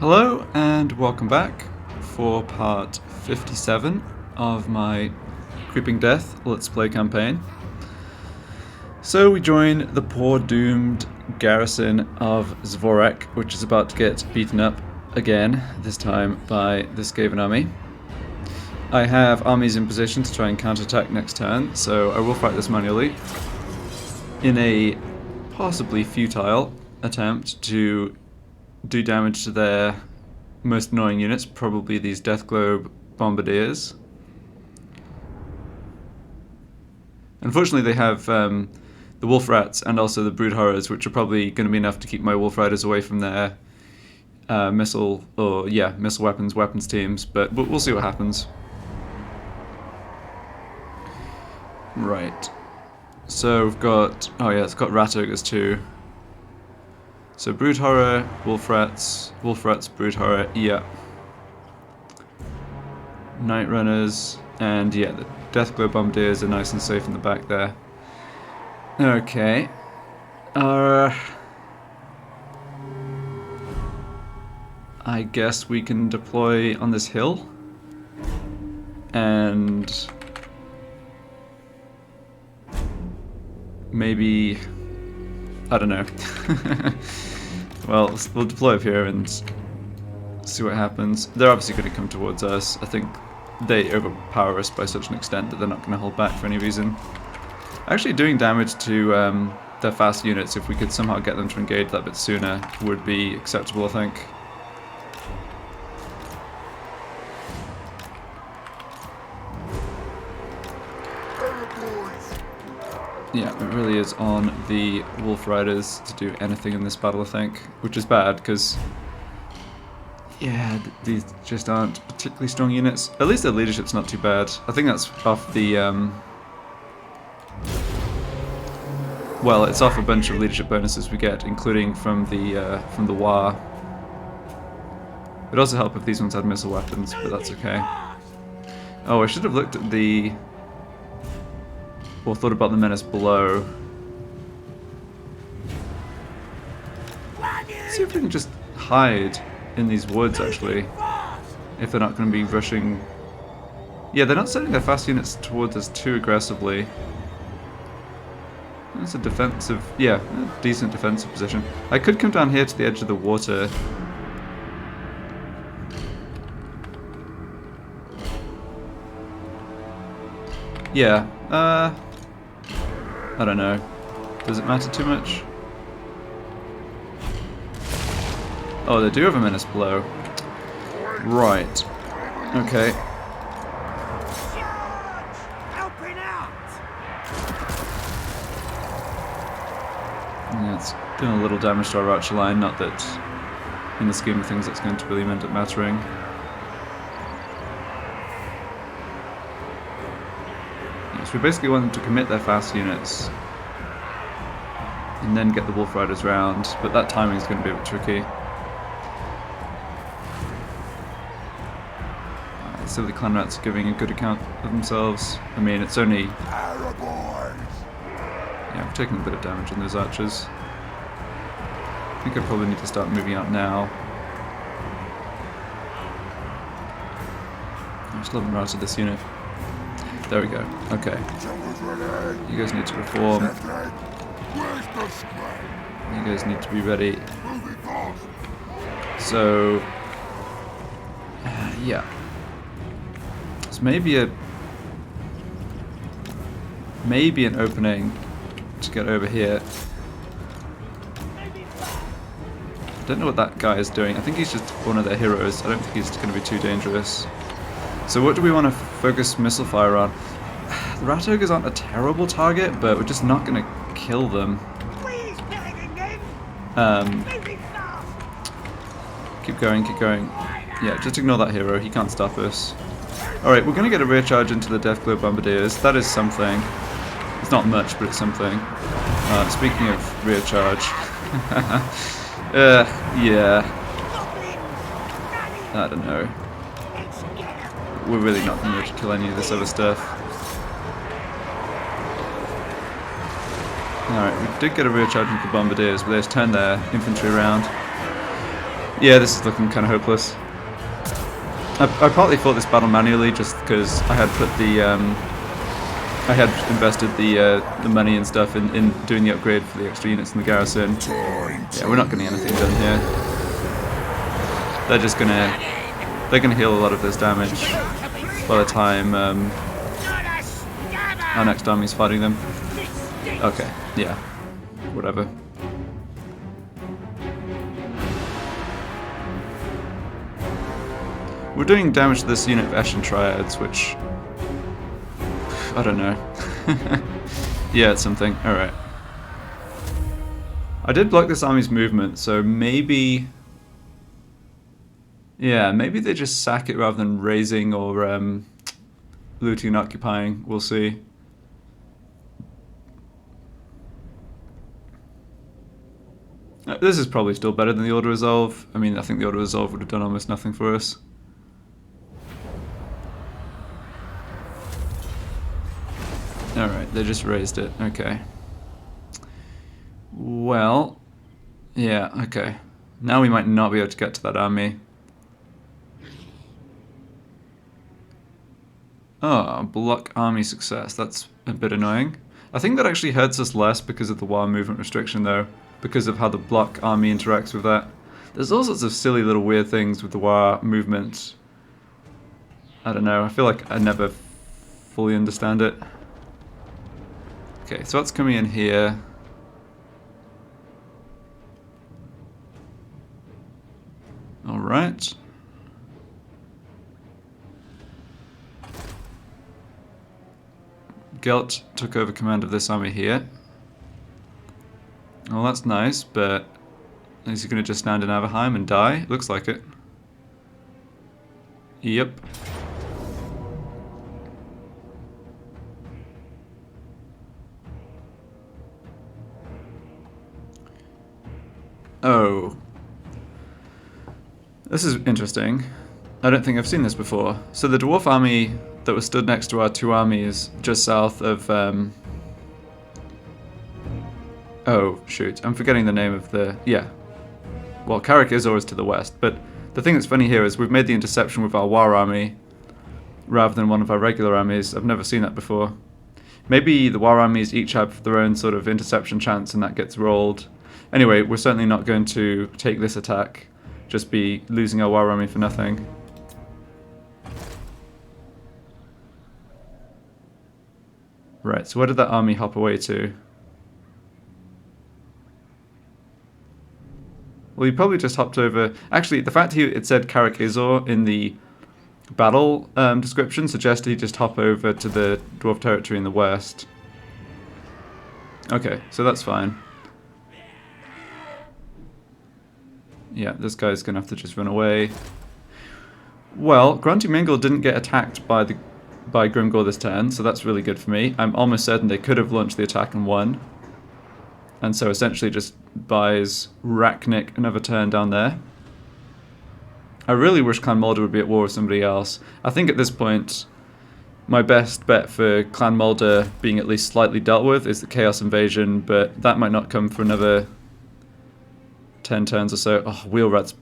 Hello and welcome back for part 57 of my Creeping Death Let's Play campaign. So we join the poor doomed garrison of Zvorek, which is about to get beaten up again, this time by the Skaven army. I have armies in position to try and counterattack next turn, so I will fight this manually in a possibly futile attempt to do damage to their most annoying units, probably these Death Globe Bombardiers. Unfortunately they have the Wolf Rats and also the Brood Horrors, which are probably going to be enough to keep my Wolf Riders away from their missile weapons teams, but we'll see what happens. Right. So we've got, it's got Rat Ogres too. So Brood Horror, Wolf Rats, Brood Horror, yeah. Night Runners, and yeah, the Death Glow Bombardiers are nice and safe in the back there. Okay. I guess we can deploy on this hill. And maybe, I don't know. Well, we'll deploy up here and see what happens. They're obviously going to come towards us. I think they overpower us by such an extent that they're not going to hold back for any reason. Actually doing damage to their fast units, if we could somehow get them to engage that bit sooner, would be acceptable, I think. Yeah, it really is on the Wolf Riders to do anything in this battle, I think, which is bad because, yeah, these just aren't particularly strong units. At least their leadership's not too bad. I think that's off the, well, it's off a bunch of leadership bonuses we get, including from the WAR. It'd also help if these ones had missile weapons, but that's okay. Oh, I should have looked at the, or thought about the menace below. Let's see if we can just hide in these woods, actually. If they're not going to be rushing. Yeah, they're not sending their fast units towards us too aggressively. That's a defensive, yeah, a decent defensive position. I could come down here to the edge of the water. Yeah, I don't know. Does it matter too much? Oh, they do have a menace below. Right. Okay. Yeah, it's done a little damage to our archer line, not that in the scheme of things that's going to really end up mattering. So we basically want them to commit their fast units and then get the Wolf Riders round, but that timing is going to be a bit tricky. So the Clan Rats are giving a good account of themselves. I mean, it's only... Yeah, we've taken a bit of damage on those archers. I think I probably need to start moving out now. I still haven't routed this unit. There we go. Okay. You guys need to reform. You guys need to be ready. So, yeah. So maybe an opening to get over here. I don't know what that guy is doing. I think he's just one of their heroes. I don't think he's going to be too dangerous. So what do we want to focus missile fire on? The Rat Ogres aren't a terrible target, but we're just not going to kill them. Keep going, keep going. Yeah, just ignore that hero, he can't stop us. Alright, we're going to get a rear charge into the Death Glow Bombardiers. That is something. It's not much, but it's something. Speaking of rear charge. Yeah. I don't know. We're really not going to kill any of this other stuff. Alright, we did get a rear charge into the Bombardiers, but they just turned their infantry around. Yeah, this is looking kind of hopeless. I partly fought this battle manually just because I had put the I had invested the money and stuff in doing the upgrade for the extra units in the garrison. Yeah, we're not getting anything done here. They're gonna heal a lot of this damage by the time our next army's fighting them. Okay, yeah, whatever. We're doing damage to this unit of Eshin Triads, which I don't know. Yeah, it's something. Alright. I did block this army's movement, so maybe... Yeah, maybe they just sack it rather than raising or looting and occupying. We'll see. This is probably still better than the Order Resolve. I mean, I think the Order Resolve would have done almost nothing for us. Alright, they just raised it. Okay. Well, yeah, okay. Now we might not be able to get to that army. Oh, block army success. That's a bit annoying. I think that actually hurts us less because of the war movement restriction, though. Because of how the block army interacts with that. There's all sorts of silly little weird things with the war movement. I don't know. I feel like I never fully understand it. Okay, so what's coming in here? Alright. Gelt took over command of this army here. Well, that's nice, but is he going to just stand in Averheim and die? Looks like it. Yep. Oh. This is interesting. I don't think I've seen this before. So the dwarf army that was stood next to our two armies just south of... Oh, shoot. I'm forgetting the name of the... Yeah. Well, Karak Azul is to the west, but the thing that's funny here is we've made the interception with our war army rather than one of our regular armies. I've never seen that before. Maybe the war armies each have their own sort of interception chance and that gets rolled. Anyway, we're certainly not going to take this attack, just be losing our war army for nothing. Right, so where did that army hop away to? Well, he probably just hopped over... Actually, the fact it said Karak Azul in the battle description suggested he just hop over to the dwarf territory in the west. Okay, so that's fine. Yeah, this guy's gonna have to just run away. Well, Gronti Mingol didn't get attacked by Grimgor this turn, so that's really good for me. I'm almost certain they could have launched the attack and won. And so essentially just buys Rachnik another turn down there. I really wish Clan Mulder would be at war with somebody else. I think at this point, my best bet for Clan Mulder being at least slightly dealt with is the Chaos Invasion, but that might not come for another 10 turns or so. Oh, Wheelrat's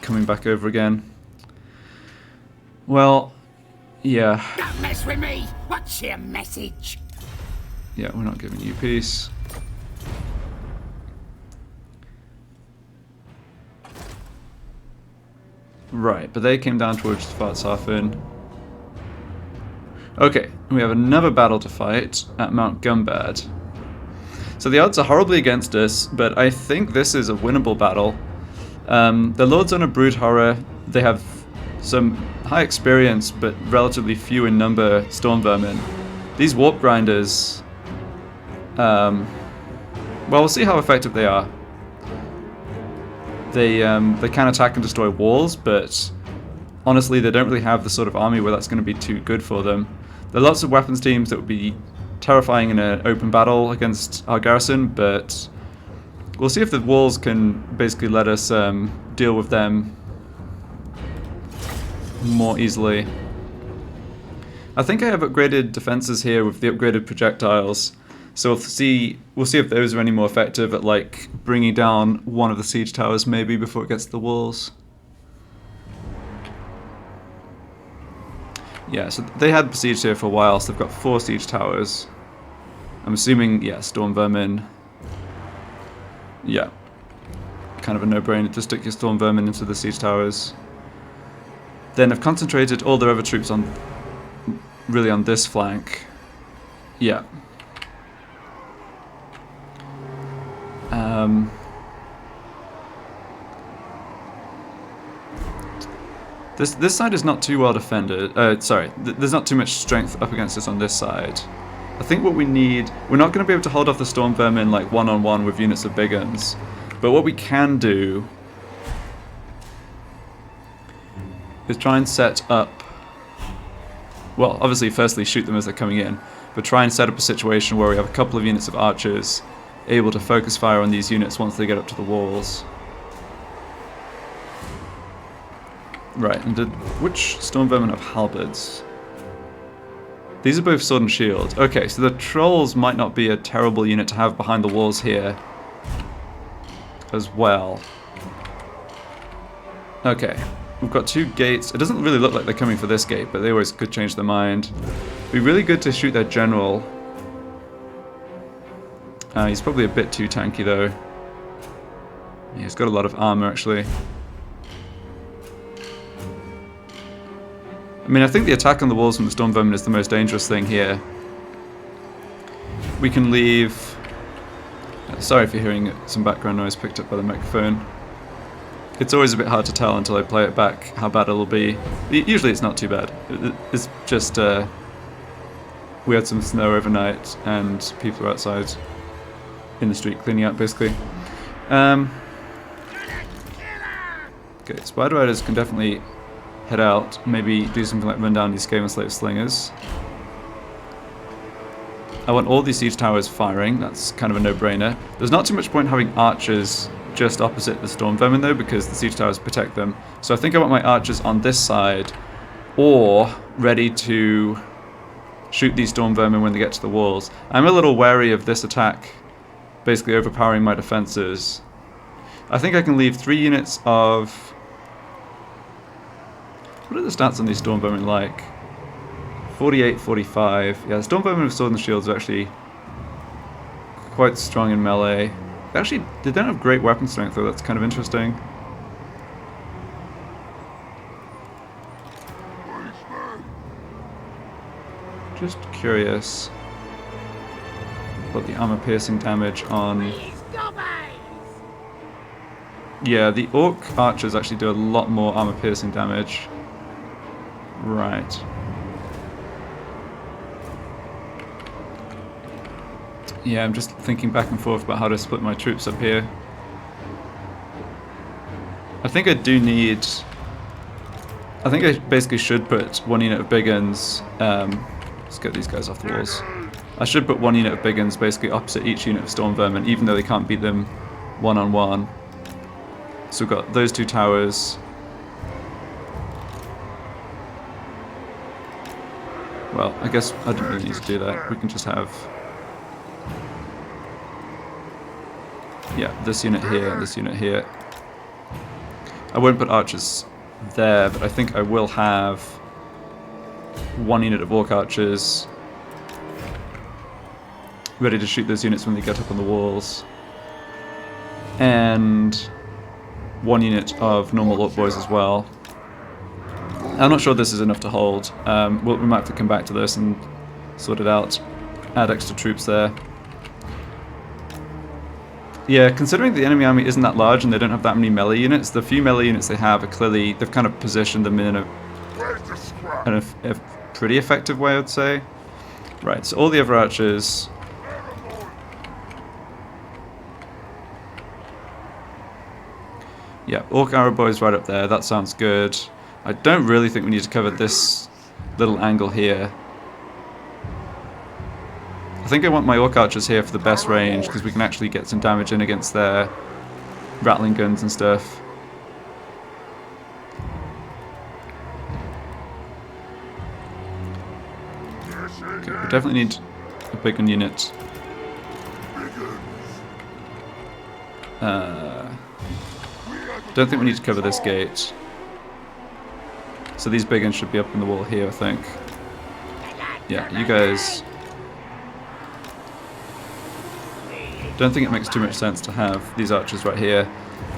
coming back over again. Well, yeah. Don't mess with me! What's your message? Yeah, we're not giving you peace. Right, but they came down towards Svartshafen. Okay, we have another battle to fight at Mount Gunbad. So the odds are horribly against us, but I think this is a winnable battle. The Lords on a Brood Horror, they have some high experience, but relatively few in number Storm Vermin. These Warp Grinders, well, we'll see how effective they are. They can attack and destroy walls, but honestly, they don't really have the sort of army where that's going to be too good for them. There are lots of weapons teams that would be terrifying in an open battle against our garrison, but we'll see if the walls can basically let us deal with them more easily. I think I have upgraded defenses here with the upgraded projectiles. So we'll see if those are any more effective at like bringing down one of the siege towers maybe before it gets to the walls. Yeah, so they had besieged here for a while, so they've got 4 siege towers. I'm assuming, yeah, Storm Vermin. Yeah. Kind of a no-brainer to stick your Storm Vermin into the siege towers. Then they've concentrated all their other troops on, really on this flank. Yeah. This side is not too well defended. Sorry, there's not too much strength up against us on this side. I think what we need... We're not going to be able to hold off the Storm Vermin like one-on-one with units of big guns. But what we can do is try and set up... Well, obviously, firstly, shoot them as they're coming in. But try and set up a situation where we have a couple of units of archers able to focus fire on these units once they get up to the walls. Right, and which Storm Vermin have halberds? These are both sword and shield. Okay, so the trolls might not be a terrible unit to have behind the walls here as well. Okay, we've got 2 gates. It doesn't really look like they're coming for this gate, but they always could change their mind. It'd be really good to shoot their general. He's probably a bit too tanky though. Yeah, he's got a lot of armor actually. I mean, I think the attack on the walls from the Storm Vermin is the most dangerous thing here. We can leave... Sorry if you're hearing some background noise picked up by the microphone. It's always a bit hard to tell until I play it back how bad it'll be. Usually it's not too bad. It's just... we had some snow overnight and people are outside in the street cleaning up, basically. Okay, Spider Riders can definitely head out, maybe do something like run down these Skaven Slave Slingers. I want all these siege towers firing, that's kind of a no-brainer. There's not too much point having archers just opposite the Storm Vermin though, because the siege towers protect them. So I think I want my archers on this side, or ready to shoot these Storm Vermin when they get to the walls. I'm a little wary of this attack basically overpowering my defenses. I think I can leave 3 units of... What are the stats on these Storm Vermin like? 48, 45. Yeah, the Storm Vermin with Sword and Shields are actually quite strong in melee. Actually, they don't have great weapon strength though, that's kind of interesting. Just curious what the armor piercing damage on... Yeah, the Orc Archers actually do a lot more armor piercing damage. Right. Yeah, I'm just thinking back and forth about how to split my troops up here. I think I do need... I think I basically should put 1 unit of big guns... let's get these guys off the walls. I should put 1 unit of big guns basically opposite each unit of Storm Vermin, even though they can't beat them one-on-one. So we've got those 2 towers. Well, I guess I don't really need to do that. We can just have... Yeah, this unit here, this unit here. I won't put archers there, but I think I will have 1 unit of Orc Archers ready to shoot those units when they get up on the walls. And 1 unit of normal Orc Boys as well. I'm not sure this is enough to hold. We might have to come back to this and sort it out. Add extra troops there. Yeah, considering the enemy army isn't that large and they don't have that many melee units, the few melee units they have are clearly, they've kind of positioned them in a pretty effective way, I would say. Right, so all the other archers... Yeah, Orc Arrow Boys right up there, that sounds good. I don't really think we need to cover this little angle here. I think I want my Orc Archers here for the best range, because we can actually get some damage in against their rattling guns and stuff. Okay, we definitely need a big gun unit Don't think we need to cover this gate. So these big ones should be up in the wall here, I think. Yeah, you guys... Don't think it makes too much sense to have these archers right here.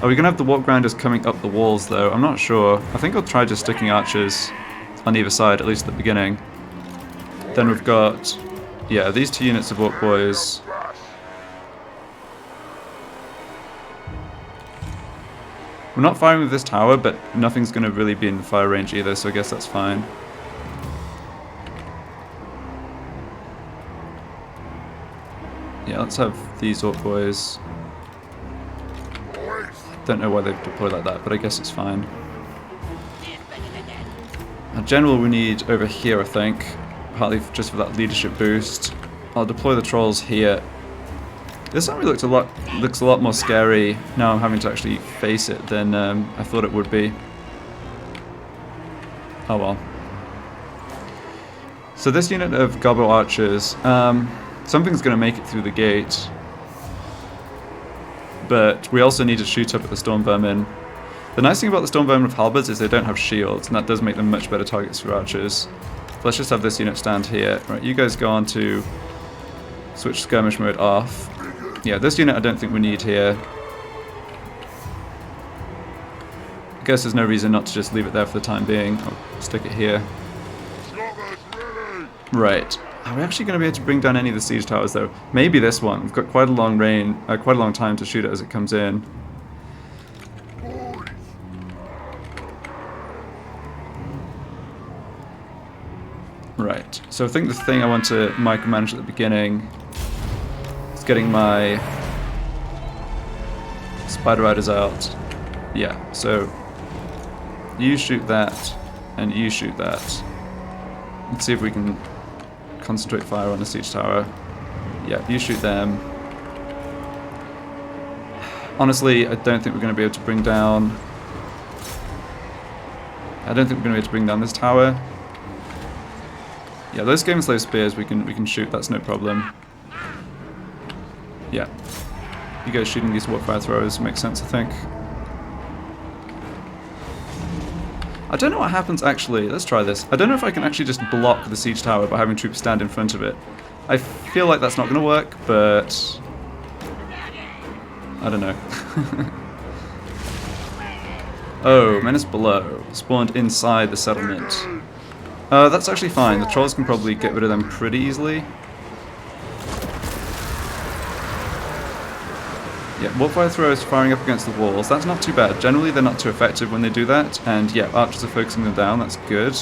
Are we going to have the warp grinders coming up the walls, though? I'm not sure. I think I'll try just sticking archers on either side, at least at the beginning. Then we've got... Yeah, these 2 units of orc boys. We're not firing with this tower, but nothing's going to really be in fire range either, so I guess that's fine. Yeah, let's have these orc boys. Don't know why they've deployed like that, but I guess it's fine. A general we need over here, I think. Partly just for that leadership boost. I'll deploy the trolls here. This army looks a lot more scary now I'm having to actually face it than I thought it would be. Oh well. So this unit of Goblin Archers, something's going to make it through the gate. But we also need to shoot up at the Storm Vermin. The nice thing about the Storm Vermin with halberds is they don't have shields, and that does make them much better targets for archers. Let's just have this unit stand here. Right, you guys go on to switch skirmish mode off. Yeah, this unit I don't think we need here. I guess there's no reason not to just leave it there for the time being. I'll stick it here. Right. Are we actually going to be able to bring down any of the siege towers, though? Maybe this one. We've got quite a long quite a long time to shoot it as it comes in. Right. So I think the thing I want to micromanage at the beginning is getting my Spider Riders out. Yeah. So you shoot that, and you shoot that. Let's see if we can concentrate fire on the siege tower. Yeah, you shoot them. Honestly, I don't think we're going to be able to bring down... I don't think we're going to be able to bring down this tower. Yeah, those Skaven Slave Spears we can shoot, that's no problem. Yeah. You guys shooting these warfire throwers makes sense, I think. I don't know what happens actually. Let's try this. I don't know if I can actually just block the siege tower by having troops stand in front of it. I feel like that's not going to work, but I don't know. Oh, menace below. Spawned inside the settlement. That's actually fine. The trolls can probably get rid of them pretty easily. Yeah, warfire throwers firing up against the walls. That's not too bad. Generally, they're not too effective when they do that. And yeah, archers are focusing them down. That's good.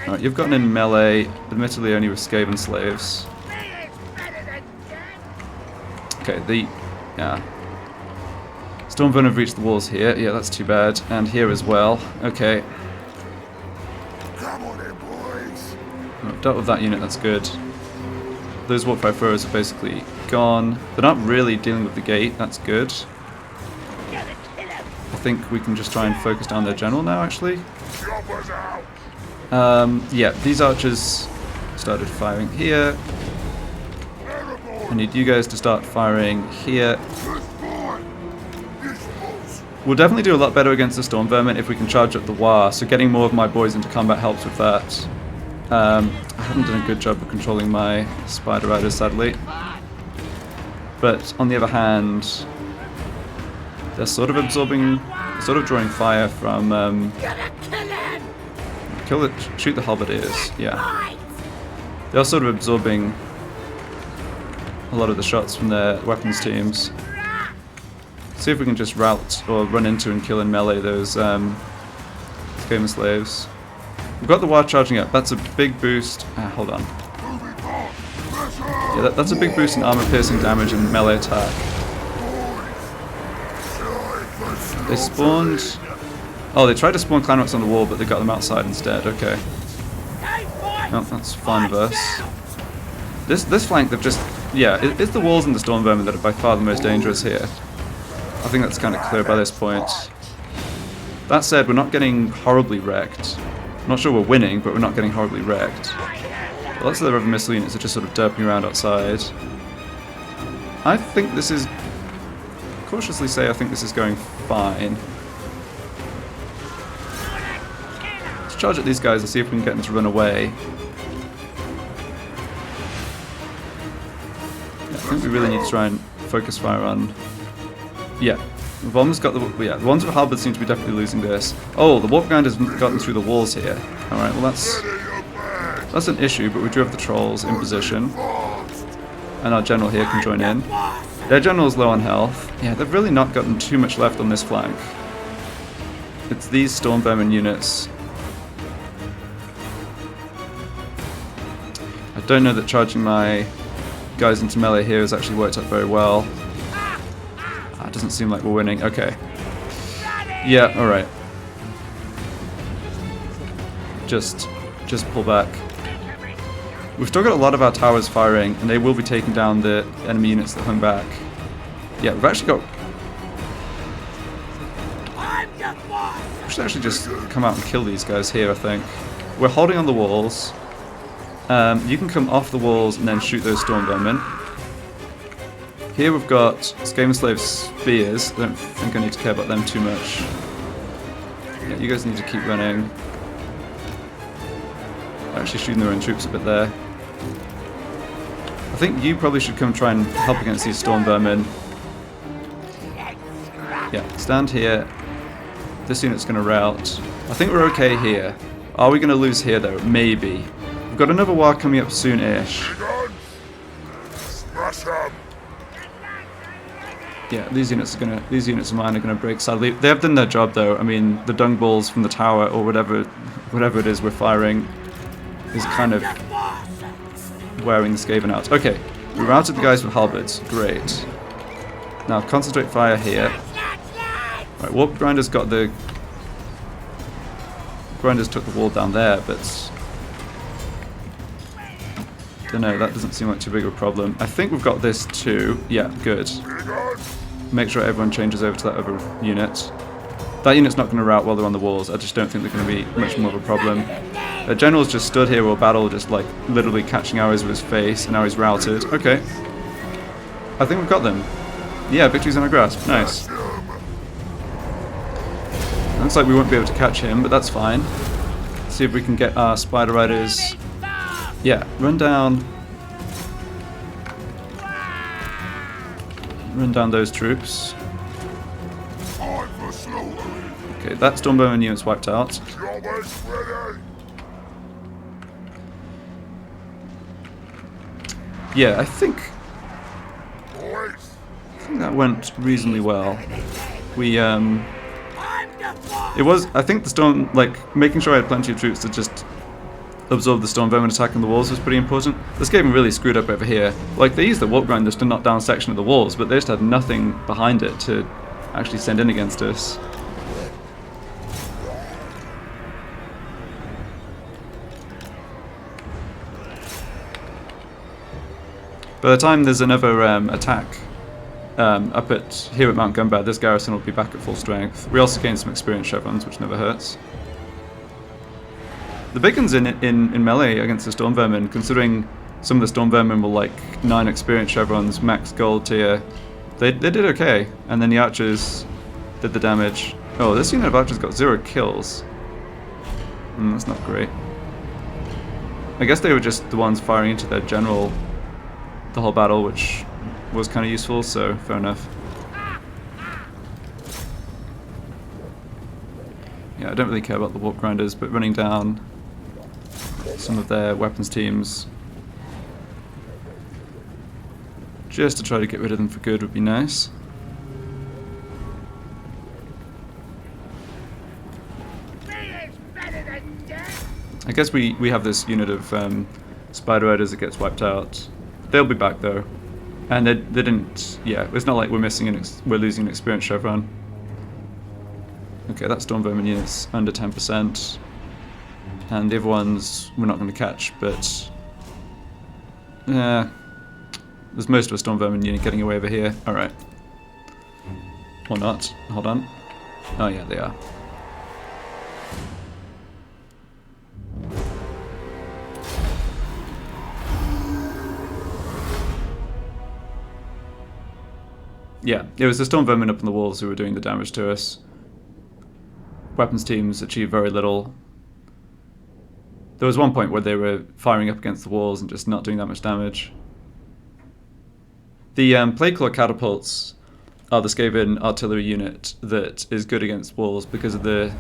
Alright, you've gotten in melee, admittedly only with Skaven slaves. Okay, yeah. Stormvermin have reached the walls here. Yeah, that's too bad. And here as well. Okay. I've dealt with that unit, that's good. Those warfire throwers are basically gone. They're not really dealing with the gate, that's good. I think we can just try and focus down their general now, actually. Yeah, these archers started firing here. I need you guys to start firing here. We'll definitely do a lot better against the Storm Vermin if we can charge up the War, so getting more of my boys into combat helps with that. I haven't done a good job of controlling my Spider Riders, sadly. But on the other hand, they're sort of drawing fire from, shoot the halberdiers, yeah. They're sort of absorbing a lot of the shots from their weapons teams. See if we can just rout or run into and kill in melee those Skaven slaves. We've got the War charging up. That's a big boost. Hold on. Yeah, that's a big boost in armor-piercing damage and melee attack. They spawned... Oh, they tried to spawn Clan Ferrik on the wall, but they got them outside instead. Okay. Oh, that's fine with us. This flank, they've just... Yeah, it's the walls and the Storm Vermin that are by far the most dangerous here. I think that's kind of clear by this point. That said, we're not getting horribly wrecked. I'm not sure we're winning, but we're not getting horribly wrecked. Lots of the other missile units are just sort of derping around outside. I think this is cautiously say I think this is going fine. Let's charge at these guys and see if we can get them to run away. Yeah, I think we really need to try and focus fire on... Yeah, we've almost got the... Yeah, the ones with halberds seem to be definitely losing this. Oh, the warp grind has gotten through the walls here. Alright, well that's an issue, but we do have the trolls in position. And our general here can join in. Their general's low on health. Yeah, they've really not gotten too much left on this flank. It's these storm vermin units. I don't know that charging my guys into melee here has actually worked out very well. It doesn't seem like we're winning. Okay. Yeah, alright. Just pull back. We've still got a lot of our towers firing, and they will be taking down the enemy units that hung back. Yeah, we've actually got... We should actually just come out and kill these guys here, I think. We're holding on the walls. You can come off the walls and then shoot those storm vermin. Here we've got Skaven Slave Spears. I don't think I need to care about them too much. Yeah, you guys need to keep running. Actually shooting their own troops a bit there. I think you probably should come try and help against these storm vermin. Yeah, stand here. This unit's going to rout. I think we're okay here. Are we going to lose here though? Maybe. We've got another war coming up soon-ish. Yeah, these units of mine are gonna break sadly. They have done their job though. I mean, the dung balls from the tower or whatever it is we're firing is kind of wearing the Skaven out. Okay, we routed the guys with halberds. Great. Now concentrate fire here. Right, warp grinders got the grinders took the wall down there, but don't know. That doesn't seem like too big of a problem. I think we've got this too. Yeah, good. Make sure everyone changes over to that other unit. That unit's not going to rout while they're on the walls. I just don't think they're going to be much more of a problem. The general's just stood here while battle, just like literally catching arrows with his face, and now he's routed. Okay. I think we've got them. Yeah, victory's in our grasp. Nice. Looks like we won't be able to catch him, but that's fine. Let's see if we can get our Spider Riders. Yeah, run down those troops. Okay, that Stormbowman unit's wiped out. Yeah, I think that went reasonably well. I think the storm, like, making sure I had plenty of troops to just absorb the storm vermin attack on the walls was pretty important. This Skaven really screwed up over here. Like, they used the warp grinders to knock down a section of the walls, but they just had nothing behind it to actually send in against us. By the time there's another attack up here at Mount Gunbad, this garrison will be back at full strength. We also gained some experience chevrons, which never hurts. The big ones in melee against the storm vermin, considering some of the storm vermin were like 9 experience chevrons, max gold tier, they did okay. And then the archers did the damage. Oh, this unit of archers got 0 kills. That's not great. I guess they were just the ones firing into their general the whole battle, which was kind of useful, so fair enough. Yeah, I don't really care about the warp grinders, but running down some of their weapons teams just to try to get rid of them for good would be nice. I guess we have this unit of Spider Riders that gets wiped out. They'll be back though, and they didn't. Yeah, it's not like we're losing an experience chevron. Okay, that storm vermin unit's under 10%, and the other ones we're not going to catch. But there's most of a storm vermin unit getting away over here. All right, or not? Hold on. Oh yeah, they are. Yeah, it was the Storm Vermin up on the walls who were doing the damage to us. Weapons teams achieved very little. There was one point where they were firing up against the walls and just not doing that much damage. The Plagueclaw catapults are the Skaven artillery unit that is good against walls because of the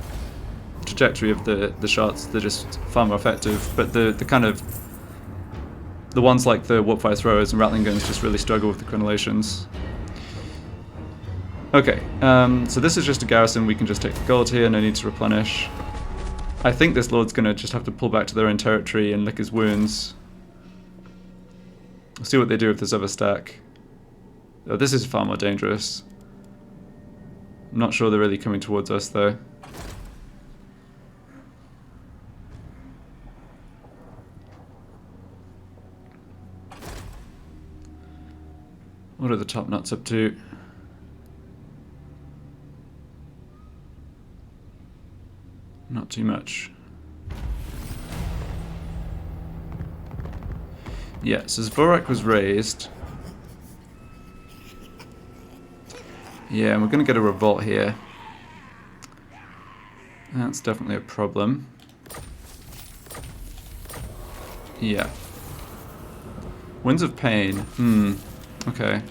trajectory of the shots. They're just far more effective, but the kind of the ones like the warpfire throwers and rattling guns just really struggle with the crenellations. Okay, so this is just a garrison. We can just take the gold here, no need to replenish. I think this lord's gonna just have to pull back to their own territory and lick his wounds. We'll see what they do with this other stack. Oh, this is far more dangerous. I'm not sure they're really coming towards us though. What are the top nuts up to? Not too much. Yeah, so Zvorak was raised. Yeah, and we're going to get a revolt here. That's definitely a problem. Yeah. Winds of Pain. Okay.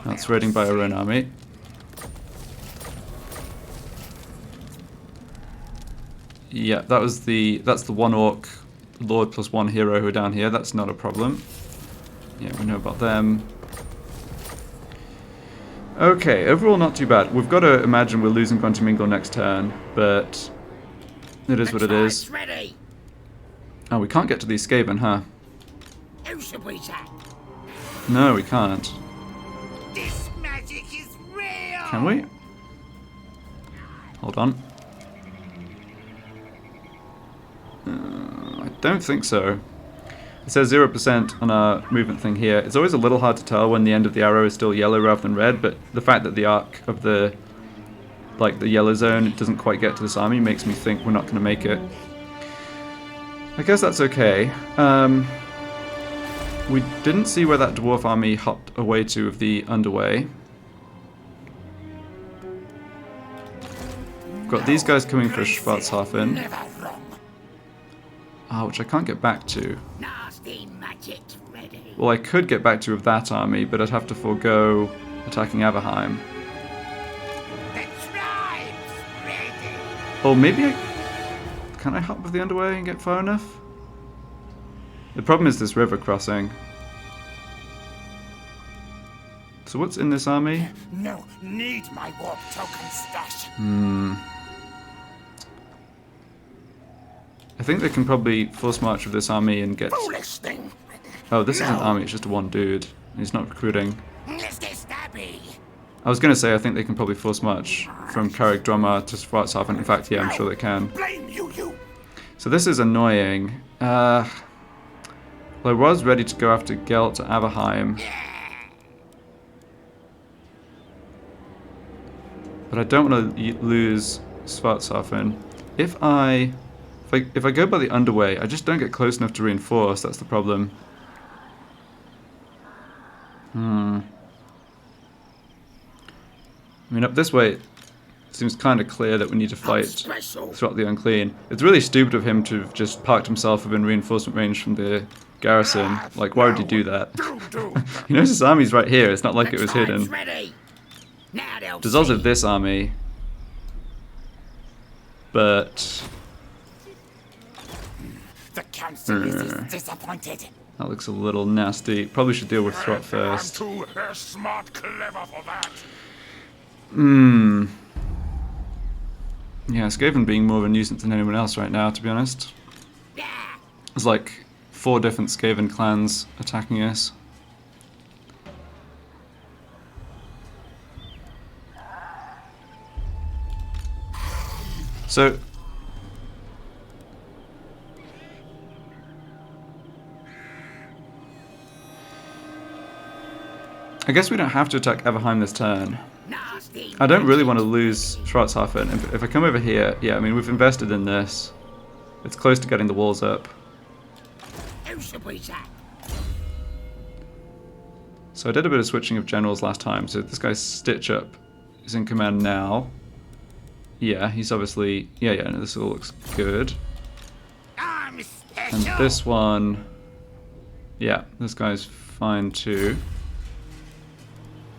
That's raiding by our own army. Yeah, that's the one orc lord plus one hero who are down here. That's not a problem. Yeah, we know about them. Okay, overall not too bad. We've got to imagine we're losing Gronti Mingol next turn, but it is what it is. Oh, we can't get to these Skaven, huh? Who should we attack? No, we can't. This magic is real. Can we? Hold on. I don't think so. It says 0% on our movement thing here. It's always a little hard to tell when the end of the arrow is still yellow rather than red, but the fact that the arc of the yellow zone doesn't quite get to this army makes me think we're not going to make it. I guess that's okay. We didn't see where that dwarf army hopped away to of the underway. We've got these guys coming for Schwarzhafen. Which I can't get back to. Nasty magic's ready. Well, I could get back to with that army, but I'd have to forego attacking Averheim. The tribe's ready. Or maybe can I hop with the underway and get far enough? The problem is this river crossing. So what's in this army? No, need my warp token stash. I think they can probably force march with this army and get... Foolish thing. Oh, this isn't an army, it's just one dude. He's not recruiting. Let's get stabby. I was going to say, I think they can probably force march from Karak Drama to Schwarzhafen. In fact, yeah, I'm sure they can. Blame you. So this is annoying. Well, I was ready to go after Gelt to Averheim. But I don't want to lose Schwarzhafen. If I go by the underway, I just don't get close enough to reinforce. That's the problem. I mean, up this way, it seems kind of clear that we need to fight throughout the Unclean. It's really stupid of him to have just parked himself within reinforcement range from the garrison. Like, why would he do that? He knows his army's right here. It's not like it was hidden. There's also this army. But... The council is disappointed. That looks a little nasty. Probably should deal with Throt first. I'm too smart clever for that. Yeah, Skaven being more of a nuisance than anyone else right now, to be honest. There's like 4 different Skaven clans attacking us. So... I guess we don't have to attack Averheim this turn. I don't really want to lose Schwarzhafen. If I come over here, yeah, I mean, we've invested in this. It's close to getting the walls So I did a bit of switching of generals last time. So this guy's Stitch Up is in command now. Yeah, he's obviously... Yeah, no, this all looks good. I'm And special. this one... Yeah, this guy's fine too.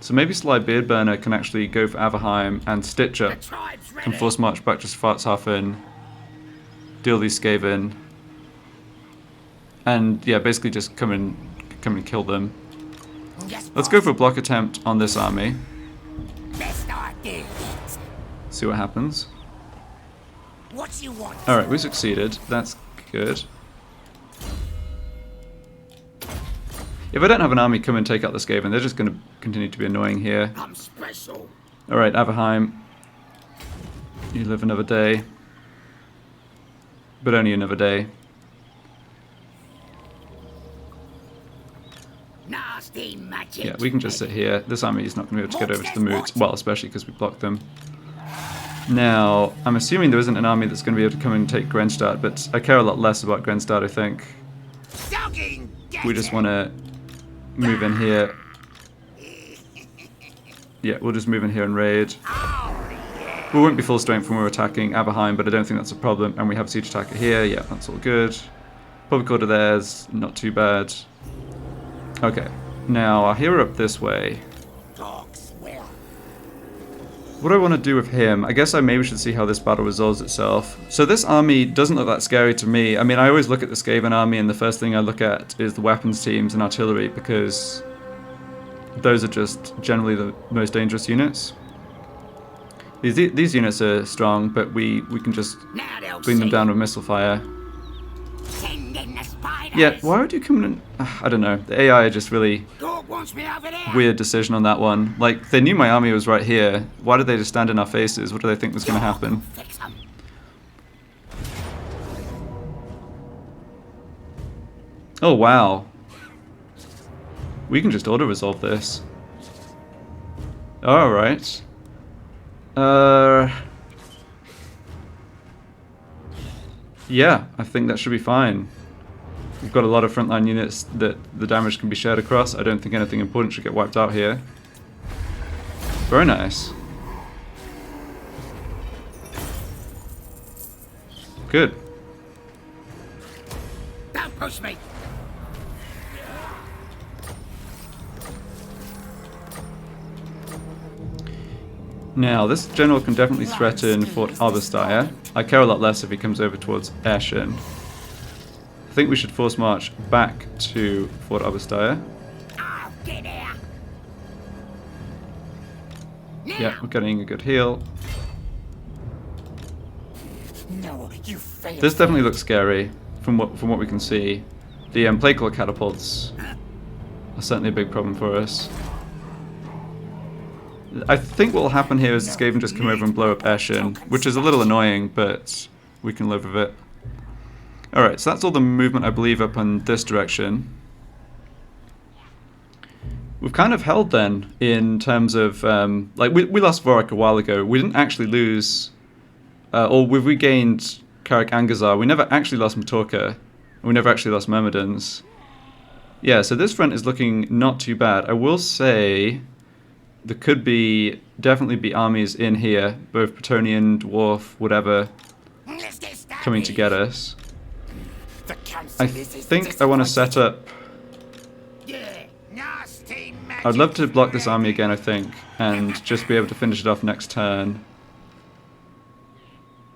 So maybe Sly Beardburner can actually go for Averheim, and Stitch Up The tribe's can ready. force march back to Svartshafen, deal these Skaven, and yeah, basically just come and kill them. Yes, Let's go boss. for a block attempt on this army. Best idea. See what happens. What you want? Alright, we succeeded. That's good. If I don't have an army come and take out the Skaven, they're just going to continue to be annoying here. I'm special. Alright, Averheim. You live another day. But only another day. Nasty magic. Yeah, we can just sit here. This army is not going to be able to get over to the moot. Well, especially because we blocked them. Now, I'm assuming there isn't an army that's going to be able to come and take Grenstad, but I care a lot less about Grenstad, I think. Dogging We just want to move in here. Yeah, we'll just move in here and raid. We won't be full strength when we're attacking Averheim, but I don't think that's a problem. And we have a siege attacker here. Yeah, that's all good. Public order there's not too bad. Okay, now I'll hero up this way. Dogs will. What do I want to do with him? I guess I maybe should see how this battle resolves itself. So this army doesn't look that scary to me. I mean, I always look at the Skaven army and the first thing I look at is the weapons teams and artillery because those are just generally the most dangerous units. These units are strong, but we can just Now they'll bring them see. down with missile fire. Send in the spiders. Yeah, why would you come in? I don't know. The AI are just really Dog wants me over there. weird decision on that one. Like, they knew my army was right here. Why did they just stand in our faces? What do they think was going to happen? Fix 'em. Oh, wow. We can just auto-resolve this. Alright. Yeah, I think that should be fine. We've got a lot of frontline units that the damage can be shared across. I don't think anything important should get wiped out here. Very nice. Good. Don't push me. Now, this general can definitely threaten Fort Arberstyre. I care a lot less if he comes over towards Eschen. I think we should force march back to Fort Arberstyre. I'll get there. Yeah, we're getting a good heal. No, you failed. This definitely looks scary from what we can see. The plague catapults are certainly a big problem for us. I think what will happen here is Skaven just come over and blow up Eschen, which is a little annoying, but we can live with it. Alright, so that's all the movement, I believe, up in this direction. We've kind of held then, in terms of, like, we lost Vorak a while ago. We didn't actually lose, or we've regained Karak Angazar. We never actually lost Matorka, and we never actually lost Myrmidons. Yeah, so this front is looking not too bad. I will say there could definitely be armies in here, both Bretonnian, Dwarf, whatever, Let's get started. coming to get us. The council I is think I want to set up... Yeah, nasty magic. I'd love to block this army again, I think, and just be able to finish it off next turn.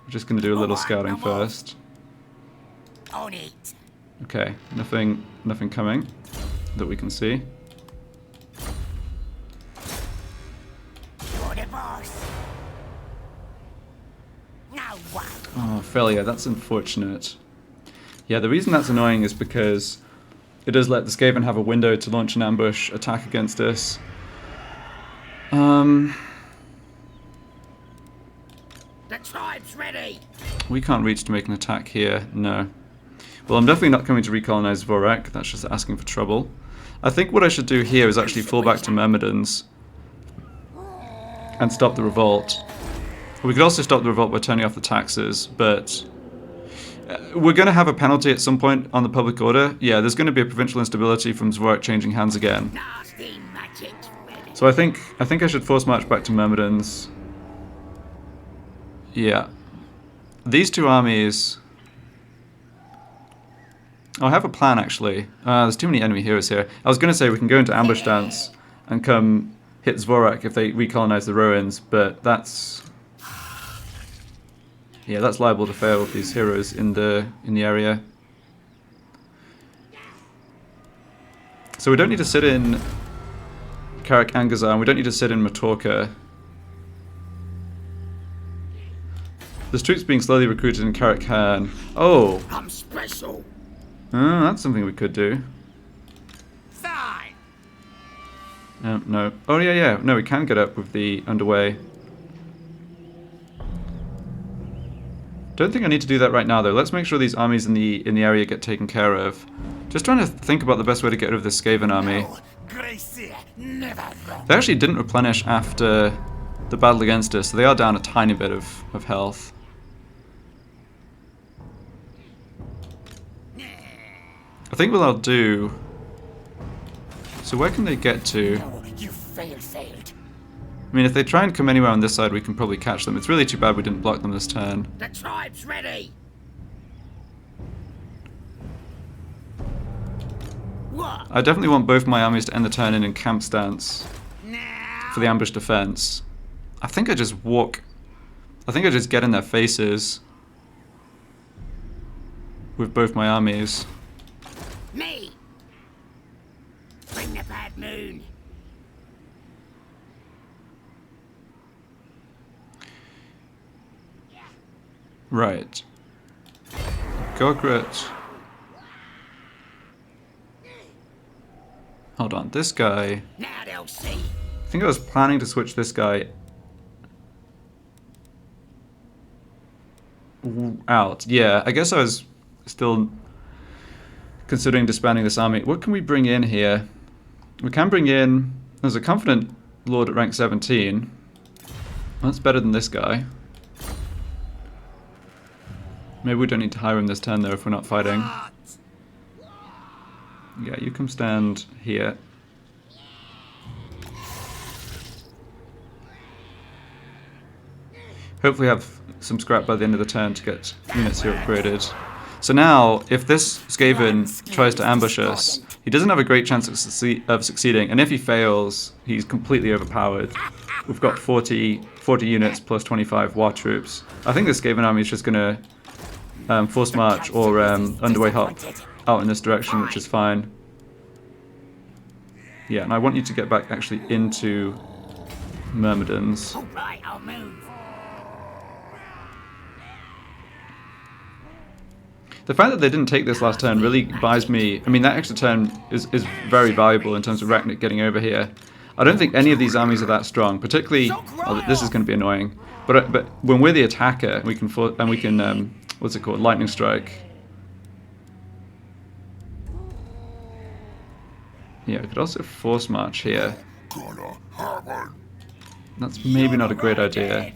We're just going to do a little scouting first. On it. Okay, nothing coming that we can see. You're the boss. Now what? Oh, failure, that's unfortunate. Yeah, the reason that's annoying is because it does let the Skaven have a window to launch an ambush attack against us. The tribe's ready. We can't reach to make an attack here, no. Well, I'm definitely not coming to recolonize Vorak, that's just asking for trouble. I think what I should do here is actually fall back to Myrmidons and stop the revolt. We could also stop the revolt by turning off the taxes, but we're going to have a penalty at some point on the public order. Yeah, there's going to be a provincial instability from Zvorak changing hands again. Nasty magic. magic's ready. So I think I should force march back to Myrmidons. Yeah. These two armies... Oh, I have a plan, actually. There's too many enemy heroes here. I was going to say we can go into ambush stance and come hit Zvorak if they recolonize the ruins, but that's... Yeah, that's liable to fail with these heroes in the area. So we don't need to sit in Karak Azul, and we don't need to sit in Matorka. There's troops being slowly recruited in Karak Khan. Oh! I'm special. That's something we could do. Fine. No. Oh, yeah. No, we can get up with the underway. Don't think I need to do that right now, though. Let's make sure these armies in the area get taken care of. Just trying to think about the best way to get rid of this Skaven army. No, Grace here, never wrong. They actually didn't replenish after the battle against us, so they are down a tiny bit of health. I think what I'll do... So where can they get to? No, you failed. I mean, if they try and come anywhere on this side, we can probably catch them. It's really too bad we didn't block them this turn. The tribe's ready. What? I definitely want both my armies to end the turn in camp stance Now. for the ambush defense. I think I just walk... I think I just get in their faces with both my armies. Me. Bring the bad moon. Right. Gogret. Hold on, this guy... Now they'll see. I think I was planning to switch this guy out. Yeah, I guess I was still considering disbanding this army. What can we bring in here? We can bring in... There's a Confident Lord at rank 17. That's better than this guy. Maybe we don't need to hire him this turn, though, if we're not fighting. What? Yeah, you come stand here. Hopefully have some scrap by the end of the turn to get units here upgraded. So now, if this Skaven tries to ambush us, he doesn't have a great chance of succeeding, and if he fails, he's completely overpowered. We've got 40 units plus 25 war troops. I think this Skaven army is just going to force march or underway hop out in this direction, which is fine. Yeah, and I want you to get back actually into Myrmidons. All right, I'll move. The fact that they didn't take this last turn really buys me... I mean, that extra turn is very valuable in terms of Arachnarok getting over here. I don't think any of these armies are that strong, particularly... Oh, this is going to be annoying. But when we're the attacker, we can... what's it called? Lightning Strike. Yeah, we could also Force March here. That's maybe not a great idea.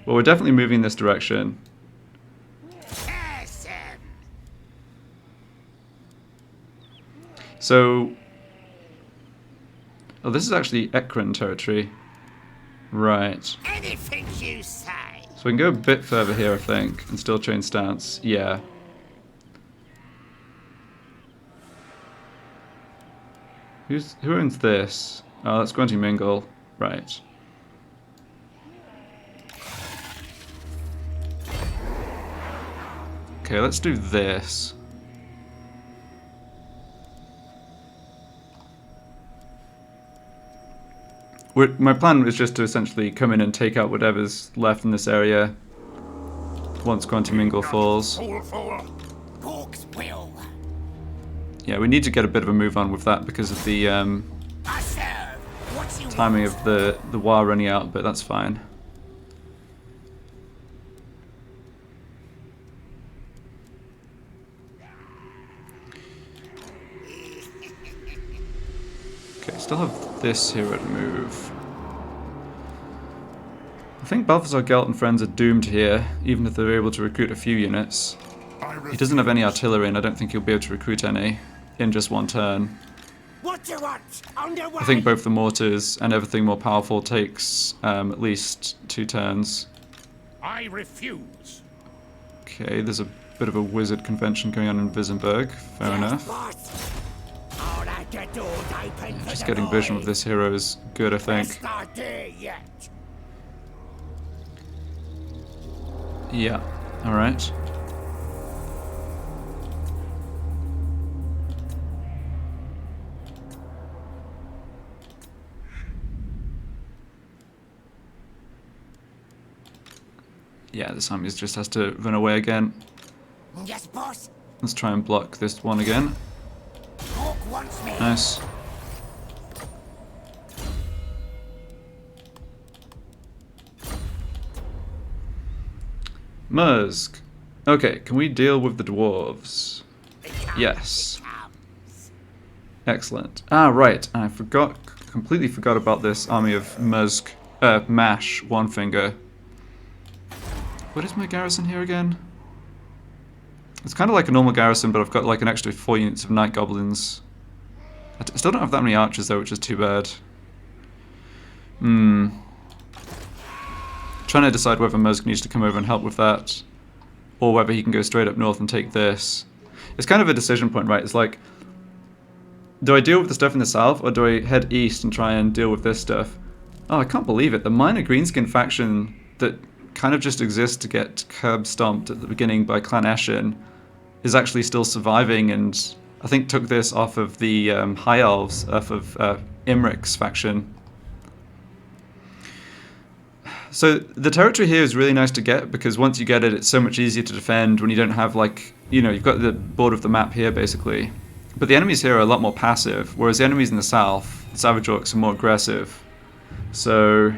Well, we're definitely moving in this direction. So... Oh, this is actually Ekron territory. Right. Anything you say. So we can go a bit further here, I think, and still change stance. Yeah. Who owns this? Oh, that's Gronti Mingol. Right. Okay, let's do this. My plan was just to essentially come in and take out whatever's left in this area once Gronti Mingol falls. Hawks will. Yeah, we need to get a bit of a move on with that because of the timing of the war running out, but that's fine. Okay, still have this hero to move. I think Balthazar Gelt and friends are doomed here, even if they're able to recruit a few units. He doesn't have any artillery, and I don't think he'll be able to recruit any in just one turn. What you want? On the way. I think both the mortars and everything more powerful takes at least 2 turns. I refuse. Okay, there's a bit of a wizard convention going on in Visenberg. Fair enough. Boss. All right, the door's open for Just the getting vision of boys. this hero is good, I think. It's not there yet. Yeah, alright. Yeah, this army just has to run away again. Yes, boss. Let's try and block this one again. Hawk wants me. Nice. Musk. Okay, can we deal with the dwarves? Yes. Excellent. Ah, right. I completely forgot about this army of Musk, Mash, One Finger. What is my garrison here again? It's kind of like a normal garrison, but I've got like an extra 4 units of night goblins. I still don't have that many archers though, which is too bad. Trying to decide whether Musk needs to come over and help with that, or whether he can go straight up north and take this. It's kind of a decision point, right? It's like, do I deal with the stuff in the south, or do I head east and try and deal with this stuff? Oh, I can't believe it. The minor greenskin faction that kind of just exists to get curb stomped at the beginning by Clan Eshin is actually still surviving, and I think took this off of the High Elves, off of Imric's faction. So the territory here is really nice to get, because once you get it, it's so much easier to defend when you don't have, like, you know, you've got the border of the map here basically. But the enemies here are a lot more passive, whereas the enemies in the south, the Savage Orcs, are more aggressive. So,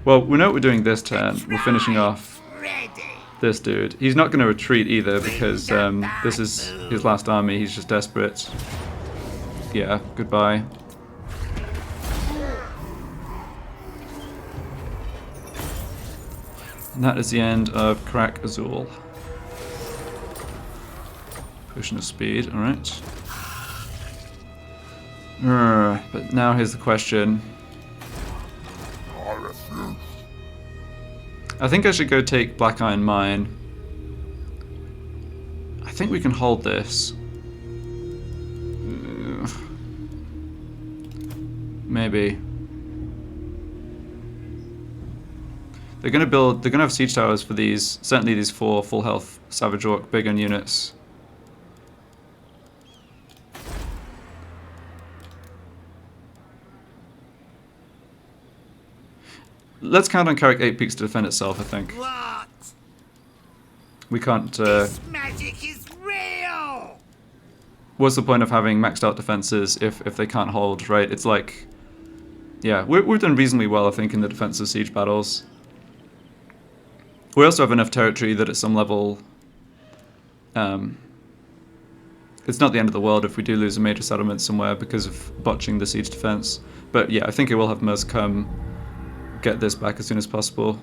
well, we know what we're doing this turn. We're finishing off this dude. He's not going to retreat either, because this is his last army. He's just desperate. Yeah, goodbye. And that is the end of Karak Azul. Potion of speed, alright. But now here's the question. I think I should go take Black Iron Mine. I think we can hold this. Maybe. They're gonna have siege towers for these, certainly these 4 full health Savage Orc big gun units. Let's count on Karak 8 Peaks to defend itself, I think. What? We can't, This magic is real. what's the point of having maxed out defenses if they can't hold, right? It's like, yeah, we've done reasonably well, I think, in the defensive siege battles. We also have enough territory that at some level, it's not the end of the world if we do lose a major settlement somewhere because of botching the siege defense. But yeah, I think it will have Muz come get this back as soon as possible.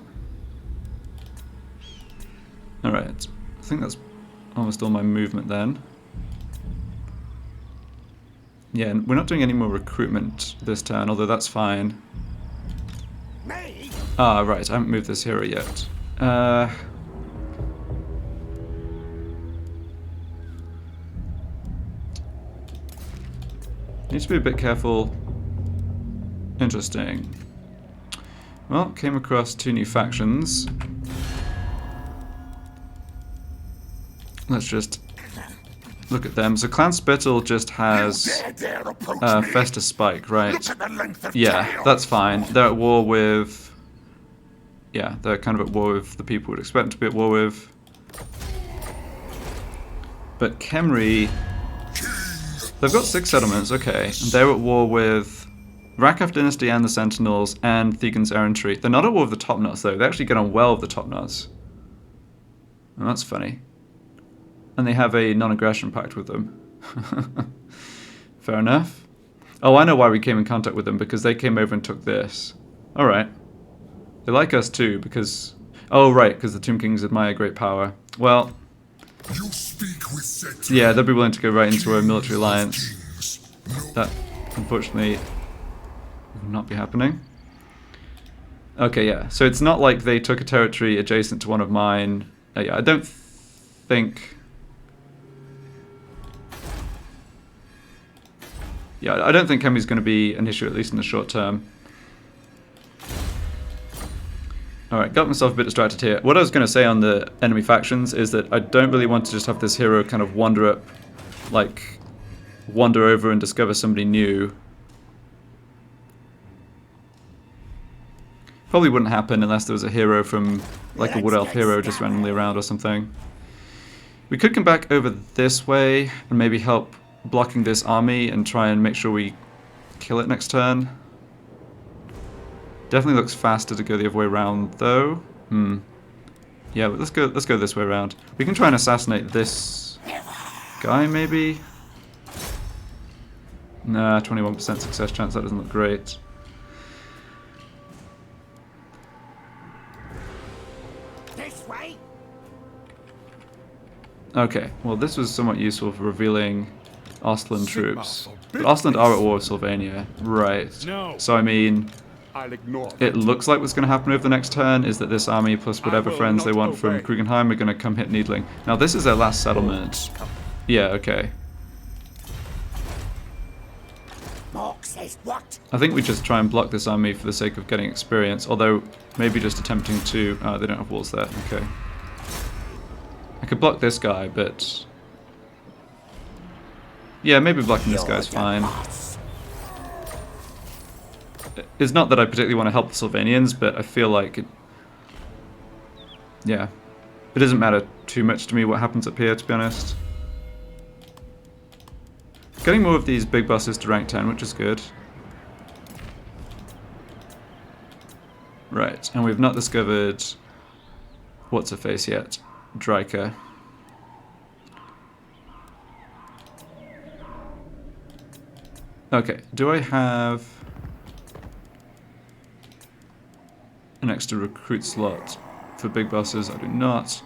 Alright, I think that's almost all my movement then. Yeah, and we're not doing any more recruitment this turn, although that's fine. Me? Ah, right, I haven't moved this hero yet. Need to be a bit careful. Interesting. Well, came across 2 new factions. Let's just look at them. So Clan Spittle just has Festus Spike, right? Yeah, that's fine. They're at war with... Yeah, they're kind of at war with the people we'd expect them to be at war with. But Khemri... They've got 6 settlements, okay. And they're at war with Rakath Dynasty and the Sentinels and Thegan's Errantry. They're not at war with the Top Knots, though. They actually get on well with the Top Knots. And that's funny. And they have a non-aggression pact with them. Fair enough. Oh, I know why we came in contact with them, because they came over and took this. Alright. They like us too, because... Oh, right, because the Tomb Kings admire great power. Well... You speak with yeah, they'll be willing to go right into a military alliance. That, unfortunately, will not be happening. Okay, yeah. So it's not like they took a territory adjacent to one of mine. Yeah, I don't think... Yeah, I don't think Kemi's going to be an issue, at least in the short term. Alright, got myself a bit distracted here. What I was going to say on the enemy factions is that I don't really want to just have this hero kind of wander up, like, wander over and discover somebody new. Probably wouldn't happen unless there was a hero from, like a Wood Elf hero just randomly around or something. We could come back over this way and maybe help blocking this army and try and make sure we kill it next turn. Definitely looks faster to go the other way around, though. Yeah, but let's go this way around. We can try and assassinate this guy, maybe. Nah, 21% success chance. That doesn't look great. This way? Okay, well, this was somewhat useful for revealing Ostland troops. But Ostland are at war with Sylvania. Right. No. So, I mean... I'll ignore It looks like what's going to happen over the next turn is that this army plus whatever friends they want from Krugenheim are going to come hit Needling. Now this is their last settlement. Yeah, okay. Mork says what? I think we just try and block this army for the sake of getting experience, although maybe just attempting to... Oh, they don't have walls there, okay. I could block this guy, but... Yeah, maybe blocking this guy's fine. It's not that I particularly want to help the Sylvanians, but I feel like it, yeah, it doesn't matter too much to me what happens up here, to be honest. Getting more of these big bosses to rank 10, which is good. Right, and we've not discovered what's her face yet, Dryka. Okay, do I have an extra recruit slot for big bosses? I do not.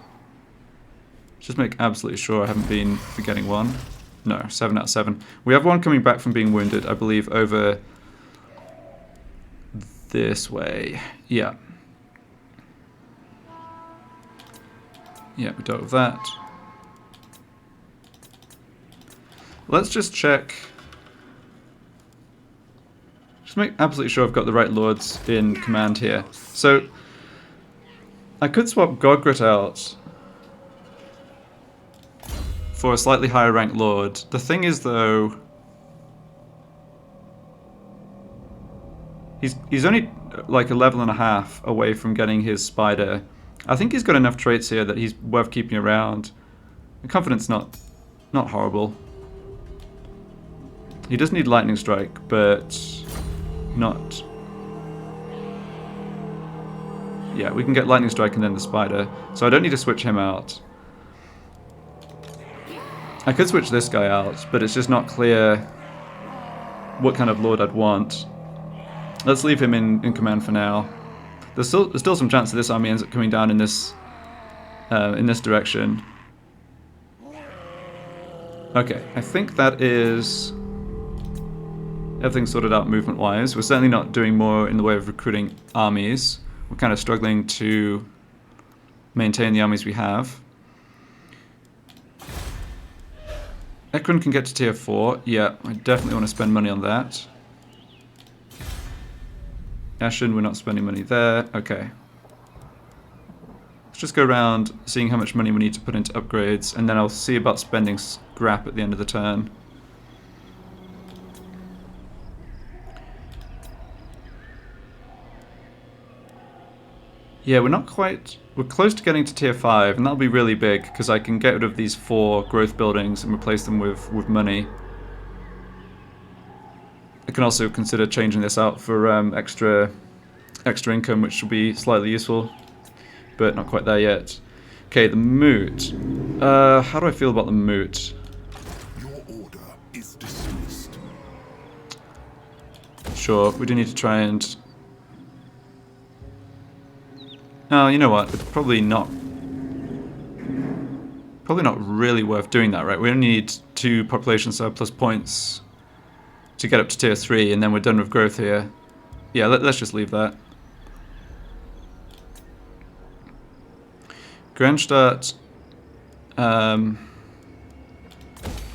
Just make absolutely sure I haven't been forgetting one. No, 7 out of 7. We have one coming back from being wounded, I believe, over this way. Yeah. Yeah, we dealt with that. Let's just check. Just make absolutely sure I've got the right lords in command here. So, I could swap Gogrit out for a slightly higher ranked lord. The thing is, though, he's only like a level and a half away from getting his spider. I think he's got enough traits here that he's worth keeping around. The confidence not horrible. He does need lightning strike, but not. Yeah, we can get lightning strike and then the spider, so I don't need to switch him out. I could switch this guy out, but it's just not clear what kind of lord I'd want. Let's leave him in command for now. There's still some chance that this army ends up coming down in this direction. Okay, I think that is everything sorted out movement-wise. We're certainly not doing more in the way of recruiting armies. We're kind of struggling to maintain the armies we have. Ekron can get to tier 4. Yeah, I definitely want to spend money on that. Ashen, we're not spending money there. Okay. Let's just go around seeing how much money we need to put into upgrades, and then I'll see about spending scrap at the end of the turn. Yeah, we're close to getting to tier 5, and that'll be really big, because I can get rid of these 4 growth buildings and replace them with money. I can also consider changing this out for extra income, which will be slightly useful, but not quite there yet. Okay, the moot. How do I feel about the moot? Your order is dismissed. Sure, we do need to try and... Oh, you know what? It's probably not really worth doing that, right? We only need 2 population surplus points to get up to tier 3, and then we're done with growth here. Yeah, let's just leave that. Grandstadt, I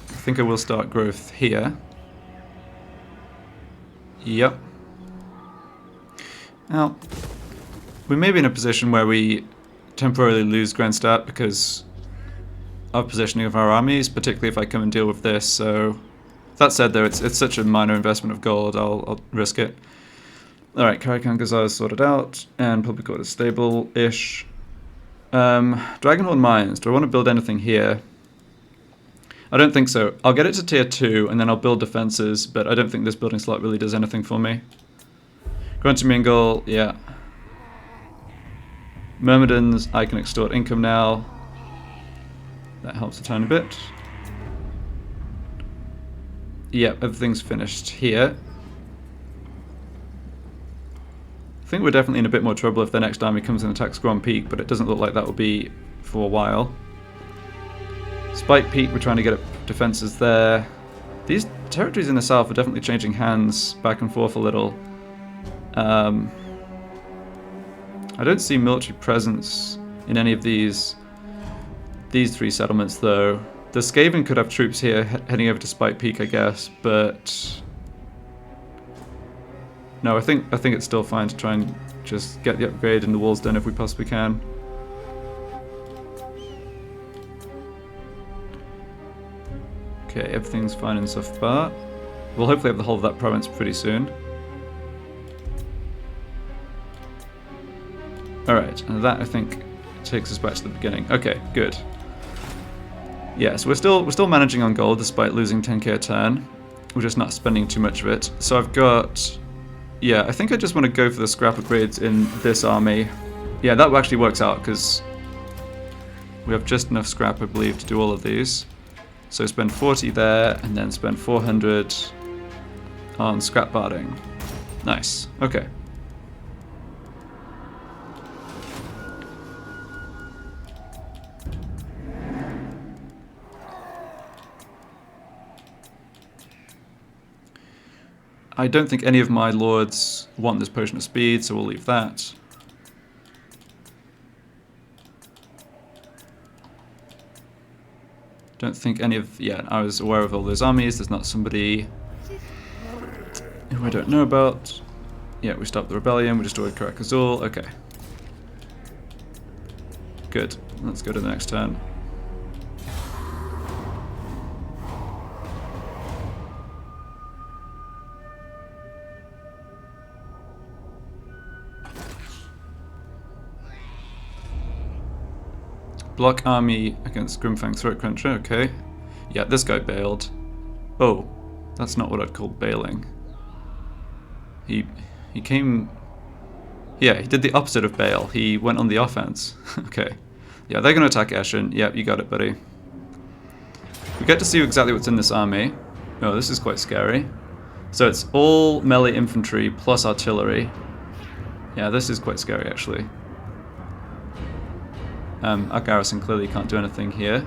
think I will start growth here. Yep. Now, we may be in a position where we temporarily lose Grandstadt because of positioning of our armies, particularly if I come and deal with this. So, that said though, it's such a minor investment of gold, I'll risk it. Alright, Karak Azul is sorted out, and Public Order is stable-ish. Dragonhorn Mines, do I want to build anything here? I don't think so. I'll get it to tier 2, and then I'll build defenses, but I don't think this building slot really does anything for me. Gronti Mingol, yeah. Myrmidons, I can extort income now. That helps a tiny bit. Yep, everything's finished here. I think we're definitely in a bit more trouble if the next army comes and attacks Grand Peak, but it doesn't look like that will be for a while. Spike Peak, we're trying to get up defenses there. These territories in the south are definitely changing hands back and forth a little. I don't see military presence in any of these 3 settlements though. The Skaven could have troops here heading over to Spike Peak, I guess, but no, I think it's still fine to try and just get the upgrade and the walls done if we possibly can. Okay, everything's fine in Sufbar. We'll hopefully have the whole of that province pretty soon. Alright, and that I think takes us back to the beginning. Okay, good. Yeah, so we're still managing on gold despite losing 10k a turn. We're just not spending too much of it. So I've got... Yeah, I think I just want to go for the scrap upgrades in this army. Yeah, that actually works out because we have just enough scrap, I believe, to do all of these. So spend 40 there, and then spend 400 on scrap barding. Nice. Okay. I don't think any of my lords want this potion of speed, so we'll leave that. Don't think any of... Yeah, I was aware of all those armies. There's not somebody who I don't know about. Yeah, we stopped the rebellion. We destroyed Karak Azul. Okay. Good. Let's go to the next turn. Block army against Grimfang Throatcruncher, okay. Yeah, this guy bailed. Oh, that's not what I'd call bailing. He came... Yeah, he did the opposite of bail. He went on the offense. Okay. Yeah, they're going to attack Eshin. Yep, you got it, buddy. We get to see exactly what's in this army. Oh, this is quite scary. So it's all melee infantry plus artillery. Yeah, this is quite scary, actually. Our garrison clearly can't do anything here.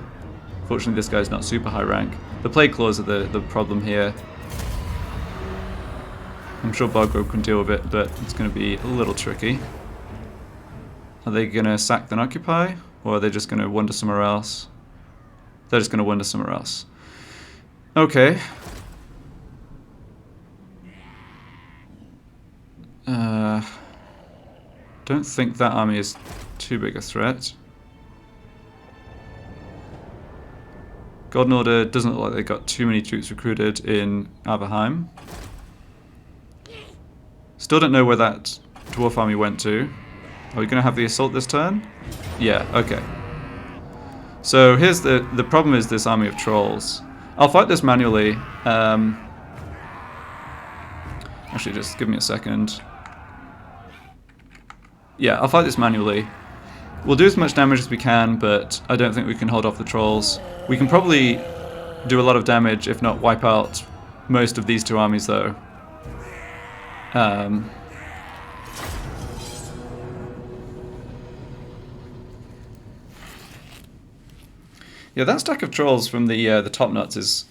Fortunately, this guy's not super high rank. The plague claws are the problem here. I'm sure Bargrove can deal with it, but it's going to be a little tricky. Are they going to sack then occupy? Or are they just going to wander somewhere else? They're just going to wander somewhere else. Okay. Don't think that army is too big a threat. Golden Order doesn't look like they got too many troops recruited in Averheim. Still don't know where that dwarf army went to. Are we going to have the assault this turn? Yeah, okay. So here's the problem is this army of trolls. I'll fight this manually. Actually, just give me a second. Yeah, I'll fight this manually. We'll do as much damage as we can, but I don't think we can hold off the trolls. We can probably do a lot of damage, if not wipe out most of these 2 armies, though. Yeah, that stack of trolls from the top nuts is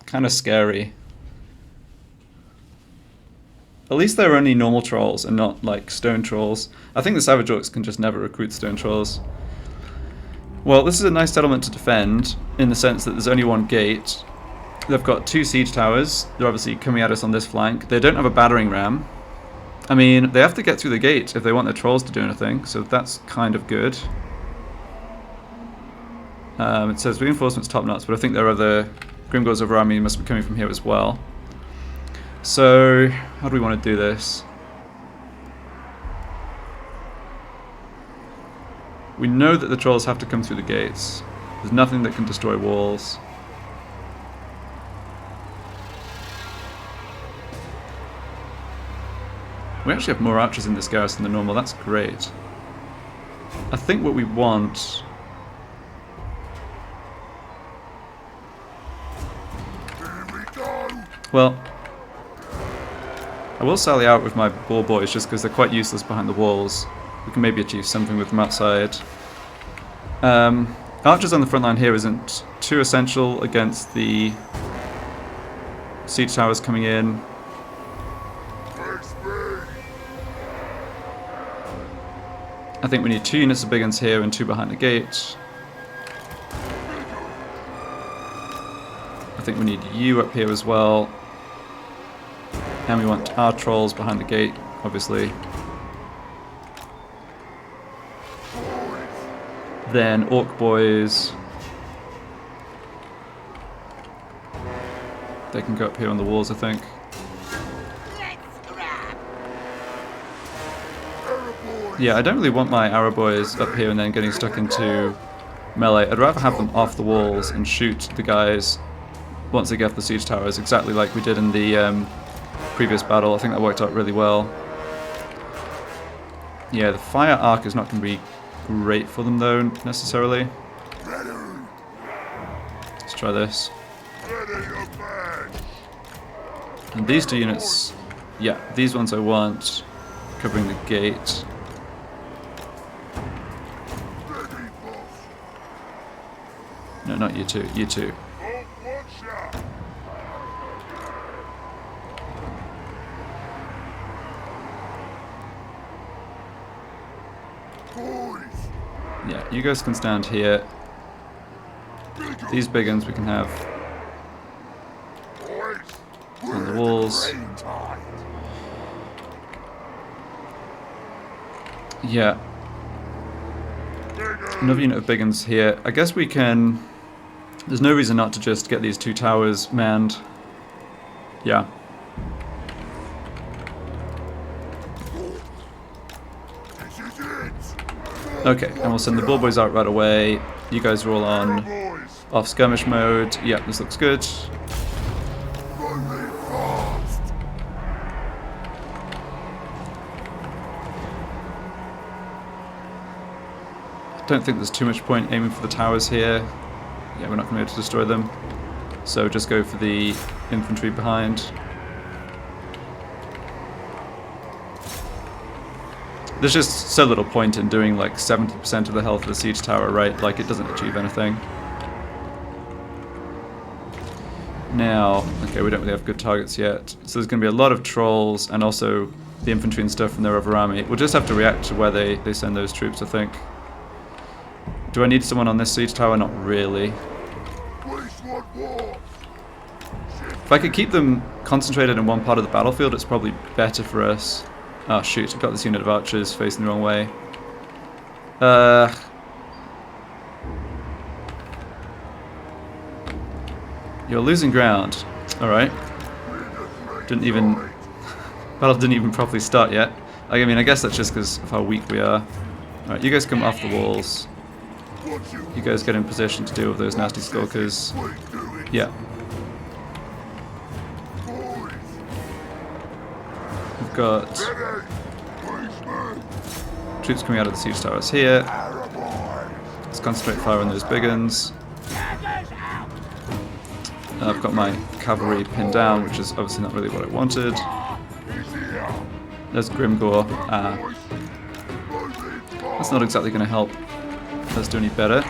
kind of scary. At least they're only normal trolls and not like stone trolls. I think the Savage Orcs can just never recruit stone trolls. Well, this is a nice settlement to defend in the sense that there's only one gate. They've got 2 siege towers. They're obviously coming at us on this flank. They don't have a battering ram. I mean, they have to get through the gate if they want their trolls to do anything, so that's kind of good. It says reinforcements top knots, but I think there are other Grimgor's over army must be coming from here as well. So, how do we want to do this? We know that the trolls have to come through the gates. There's nothing that can destroy walls. We actually have more archers in this garrison than normal, that's great. I think what we want... Well, I will sally out with my ball boys just because they're quite useless behind the walls. We can maybe achieve something with them outside. Archers on the front line here isn't too essential against the siege towers coming in. I think we need 2 units of big guns here and 2 behind the gate. I think we need you up here as well. And we want our trolls behind the gate, obviously. Then Orc boys. They can go up here on the walls, I think. Yeah, I don't really want my arrow boys up here and then getting stuck into melee. I'd rather have them off the walls and shoot the guys once they get off the siege towers, exactly like we did in the previous battle. I think that worked out really well. Yeah, the fire arc is not going to be great for them though, necessarily. Let's try this. And these 2 units, yeah, these ones I want covering the gate. No, not you 2, you 2. Yeah, you guys can stand here. These big guns we can have on the walls. Yeah. Another unit of big guns here. I guess we can... There's no reason not to just get these 2 towers manned. Yeah. Okay, and we'll send the bull boys out right away. You guys are all on off skirmish mode. Yeah, this looks good. I don't think there's too much point aiming for the towers here. Yeah, we're not going to be able to destroy them. So just go for the infantry behind. There's just so little point in doing like 70% of the health of the siege tower, right? Like it doesn't achieve anything. Now, okay, we don't really have good targets yet. So there's going to be a lot of trolls and also the infantry and stuff from their other army. We'll just have to react to where they send those troops, I think. Do I need someone on this siege tower? Not really. If I could keep them concentrated in one part of the battlefield, it's probably better for us. Oh shoot, I've got this unit of archers facing the wrong way. You're losing ground. Alright. Battle didn't even properly start yet. I mean, I guess that's just because of how weak we are. Alright, you guys come off the walls. You guys get in position to deal with those nasty Skulkers. Yeah. We've got troops coming out of the siege towers here. Let's concentrate fire on those big guns. I've got my cavalry pinned down, which is obviously not really what I wanted. There's Grimgor. That's not exactly going to help us do any better.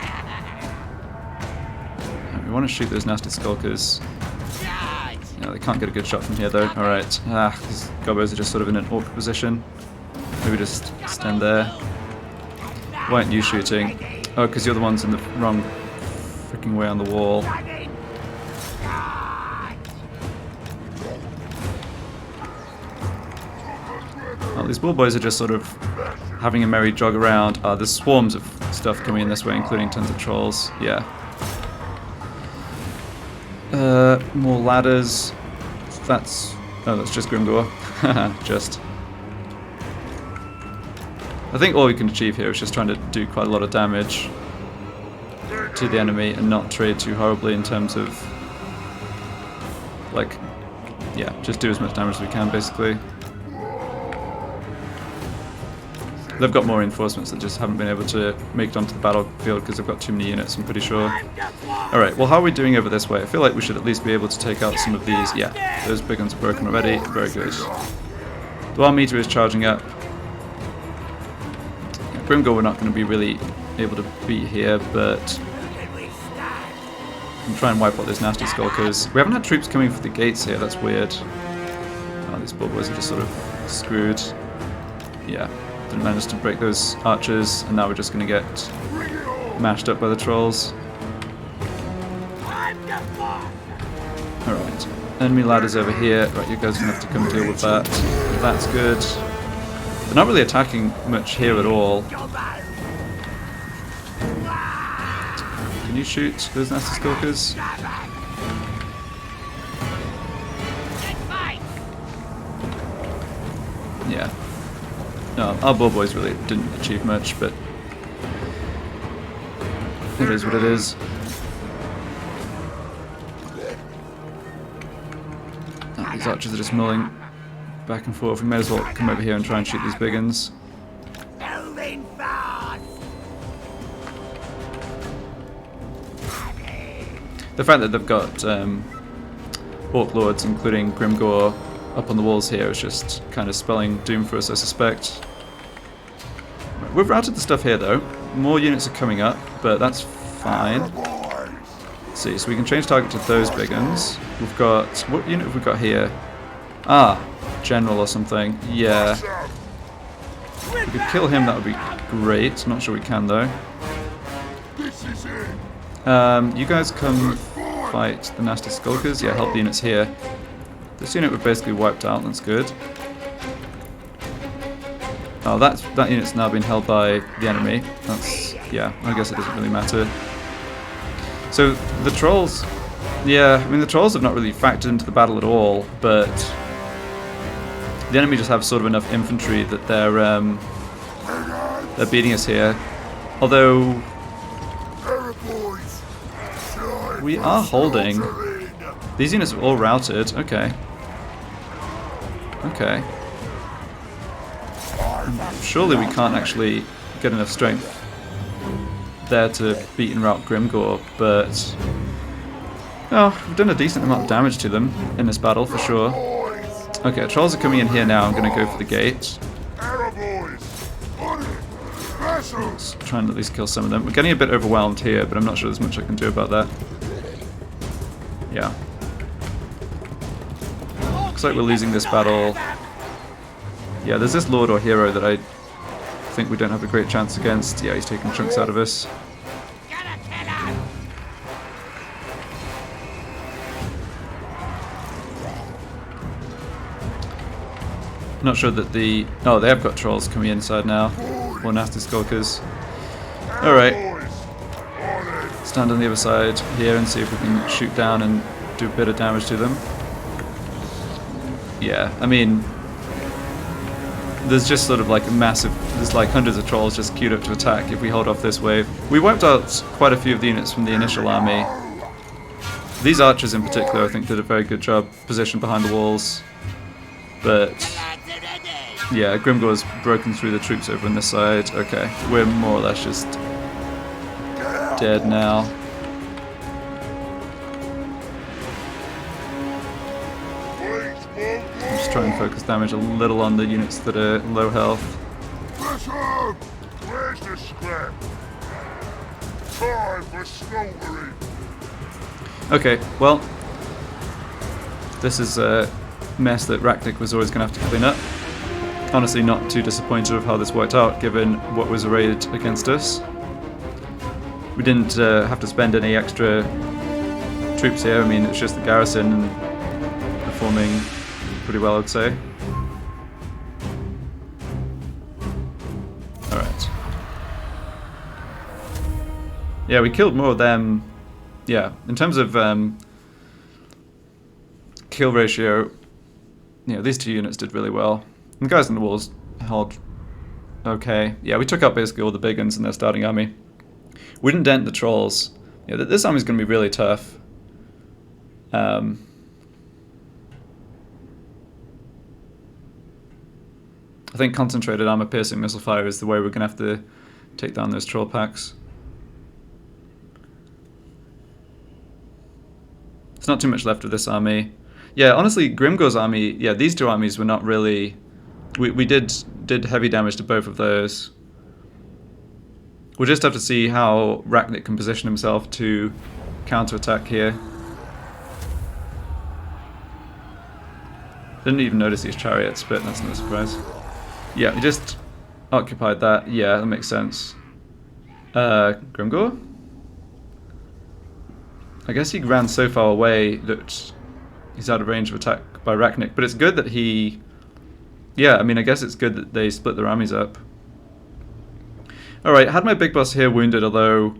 We want to shoot those nasty Skulkers. No, they can't get a good shot from here though. Alright. These gobbos are just sort of in an awkward position. Maybe just stand there. Why aren't you shooting? Oh, because you're the ones in the wrong freaking way on the wall. Oh, these ball boys are just sort of having a merry jog around. There's swarms of stuff coming in this way, including tons of trolls. Yeah. More ladders. That's just Grimgor. Just. I think all we can achieve here is just trying to do quite a lot of damage to the enemy and not trade too horribly in terms of, like, yeah, just do as much damage as we can, basically. They've got more reinforcements that just haven't been able to make it onto the battlefield because they've got too many units, I'm pretty sure. Alright, well, how are we doing over this way? I feel like we should at least be able to take out some of these. Yeah, those big ones are broken already. Very good. The war meter is charging up. Grimgor we're not going to be really able to beat here, but I'm trying to wipe out those nasty Skulkers. We haven't had troops coming for the gates here, that's weird. Oh, these ball boys are just sort of screwed. Yeah, didn't manage to break those archers, and now we're just going to get mashed up by the trolls. Alright, enemy ladders over here. Right, you guys are going to have to come deal with that. That's good. They're not really attacking much here at all. Can you shoot those nasty Skulkers? Yeah. No, our ball boys really didn't achieve much, but it is what it is. Oh, these archers are just mulling back and forth. We may as well come over here and try and shoot these big uns. The fact that they've got Orc Lords, including Grimgor, up on the walls here is just kind of spelling doom for us, I suspect. Right, we've routed the stuff here though. More units are coming up, but that's fine. Let's see, so we can change target to those big uns. We've got... what unit have we got here? General or something. Yeah. If we could kill him, that would be great. Not sure we can though. You guys come fight the nasty Skulkers. Yeah, help the units here. This unit we've basically wiped out. That's good. Oh, that unit's now been held by the enemy. That's, yeah, I guess it doesn't really matter. So the trolls, yeah, I mean the trolls have not really factored into the battle at all, but the enemy just have sort of enough infantry that they're beating us here. Although we are holding. These units are all routed. Okay. Okay. Surely we can't actually get enough strength there to beat and rout Grimgor, but oh, we've done a decent amount of damage to them in this battle for sure. Okay, trolls are coming in here now. I'm going to go for the gate. Let's try and at least kill some of them. We're getting a bit overwhelmed here, but I'm not sure there's much I can do about that. Yeah. Looks like we're losing this battle. Yeah, there's this Lord or Hero that I think we don't have a great chance against. Yeah, he's taking chunks out of us. Not sure that the... oh, they have got trolls coming inside now. More nasty Skulkers. Alright. Stand on the other side here and see if we can shoot down and do a bit of damage to them. Yeah, I mean... there's just sort of like a massive... there's like hundreds of trolls just queued up to attack if we hold off this wave. We wiped out quite a few of the units from the initial army. These archers in particular I think did a very good job positioned behind the walls. But... yeah, Grimgor's broken through the troops over on this side. Okay, we're more or less just dead now. I'm just trying to focus damage a little on the units that are low health. Where's the scrap? Time for slaughtering. Okay, well, This is a mess that Arachnarok was always going to have to clean up. Honestly, not too disappointed with how this worked out, given what was arrayed against us. We didn't have to spend any extra troops here. I mean, it's just the garrison and performing pretty well, I'd say. Alright. Yeah, we killed more of them. Yeah, in terms of kill ratio, you know, these two units did really well. And the guys on the walls held okay. Yeah, we took out basically all the big guns in their starting army. We didn't dent the trolls. Yeah, this army's going to be really tough. I think concentrated armor-piercing missile fire is the way we're going to have to take down those troll packs. There's not too much left of this army. Yeah, honestly, Grimgor's army, yeah, these two armies were not really... We did heavy damage to both of those. We'll just have to see how Arachnarok can position himself to counterattack here. Didn't even notice these chariots, but that's no surprise. Yeah, we just occupied that. Yeah, that makes sense. Grimgor? I guess he ran so far away that he's out of range of attack by Arachnarok, but it's good that he... Yeah, I mean, I guess it's good that they split their armies up. Alright, I had my big boss here wounded, although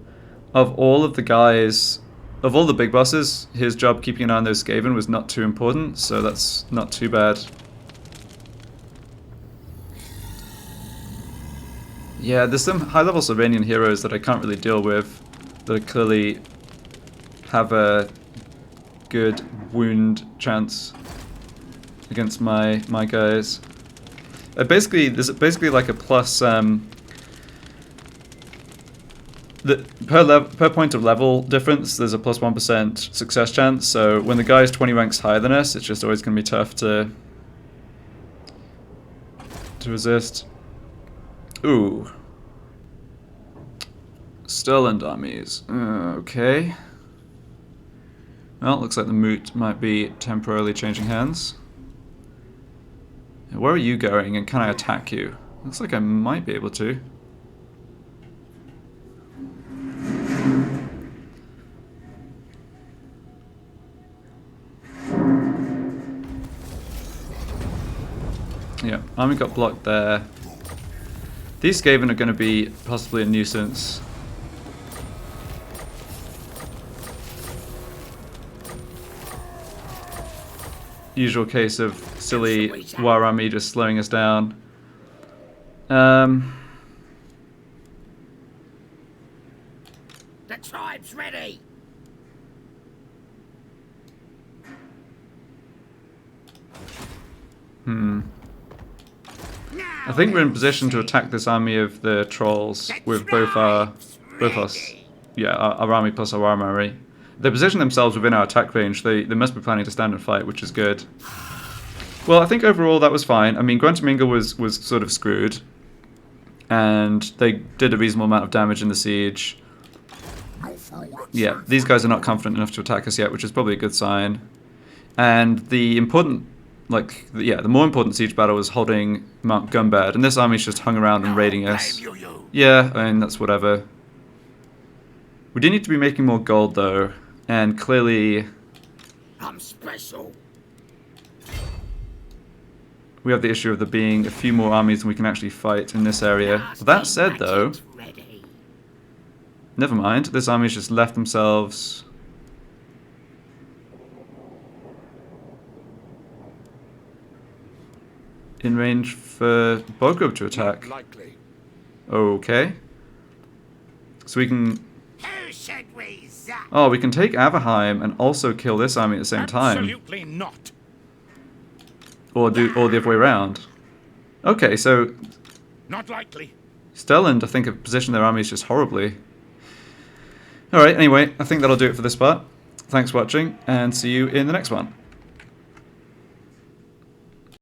of all of the guys, of all the big bosses, his job keeping an eye on those Skaven was not too important, so that's not too bad. Yeah, there's some high-level Slovenian heroes that I can't really deal with, that clearly have a good wound chance against my guys. There's basically like a plus per point of level difference. There's a plus 1% success chance. So when the guy's 20 ranks higher than us, it's just always going to be tough to resist. Ooh, Stirland armies. Okay. Well, looks like the moot might be temporarily changing hands. Where are you going, and can I attack you? Looks like I might be able to. Yeah, army got blocked there. These Skaven are going to be possibly a nuisance. Usual case of silly war army just slowing us down. The tribe's ready. I think we're in position to attack this army of the trolls with both our army plus our armory. They position themselves within our attack range. They must be planning to stand and fight, which is good. Well, I think overall that was fine. I mean, Gronti Mingol was sort of screwed, and they did a reasonable amount of damage in the siege. Yeah, these guys are not confident enough to attack us yet, which is probably a good sign. And the important, the more important siege battle was holding Mount Gunbad, and this army's just hung around and raiding us. Yeah, I mean, that's whatever. We do need to be making more gold, though, and clearly I'm special. we have the issue of there being a few more armies than we can actually fight in this area. But that said, though, never mind. This army's just left themselves in range for Bogrub to attack. Okay. So we can... Oh, we can take Averheim and also kill this army at the same time. Absolutely not. Or the other way around. Okay, so... Not likely. Stelland, I think, have positioned their armies just horribly. Alright, anyway, I think that'll do it for this part. Thanks for watching, and see you in the next one.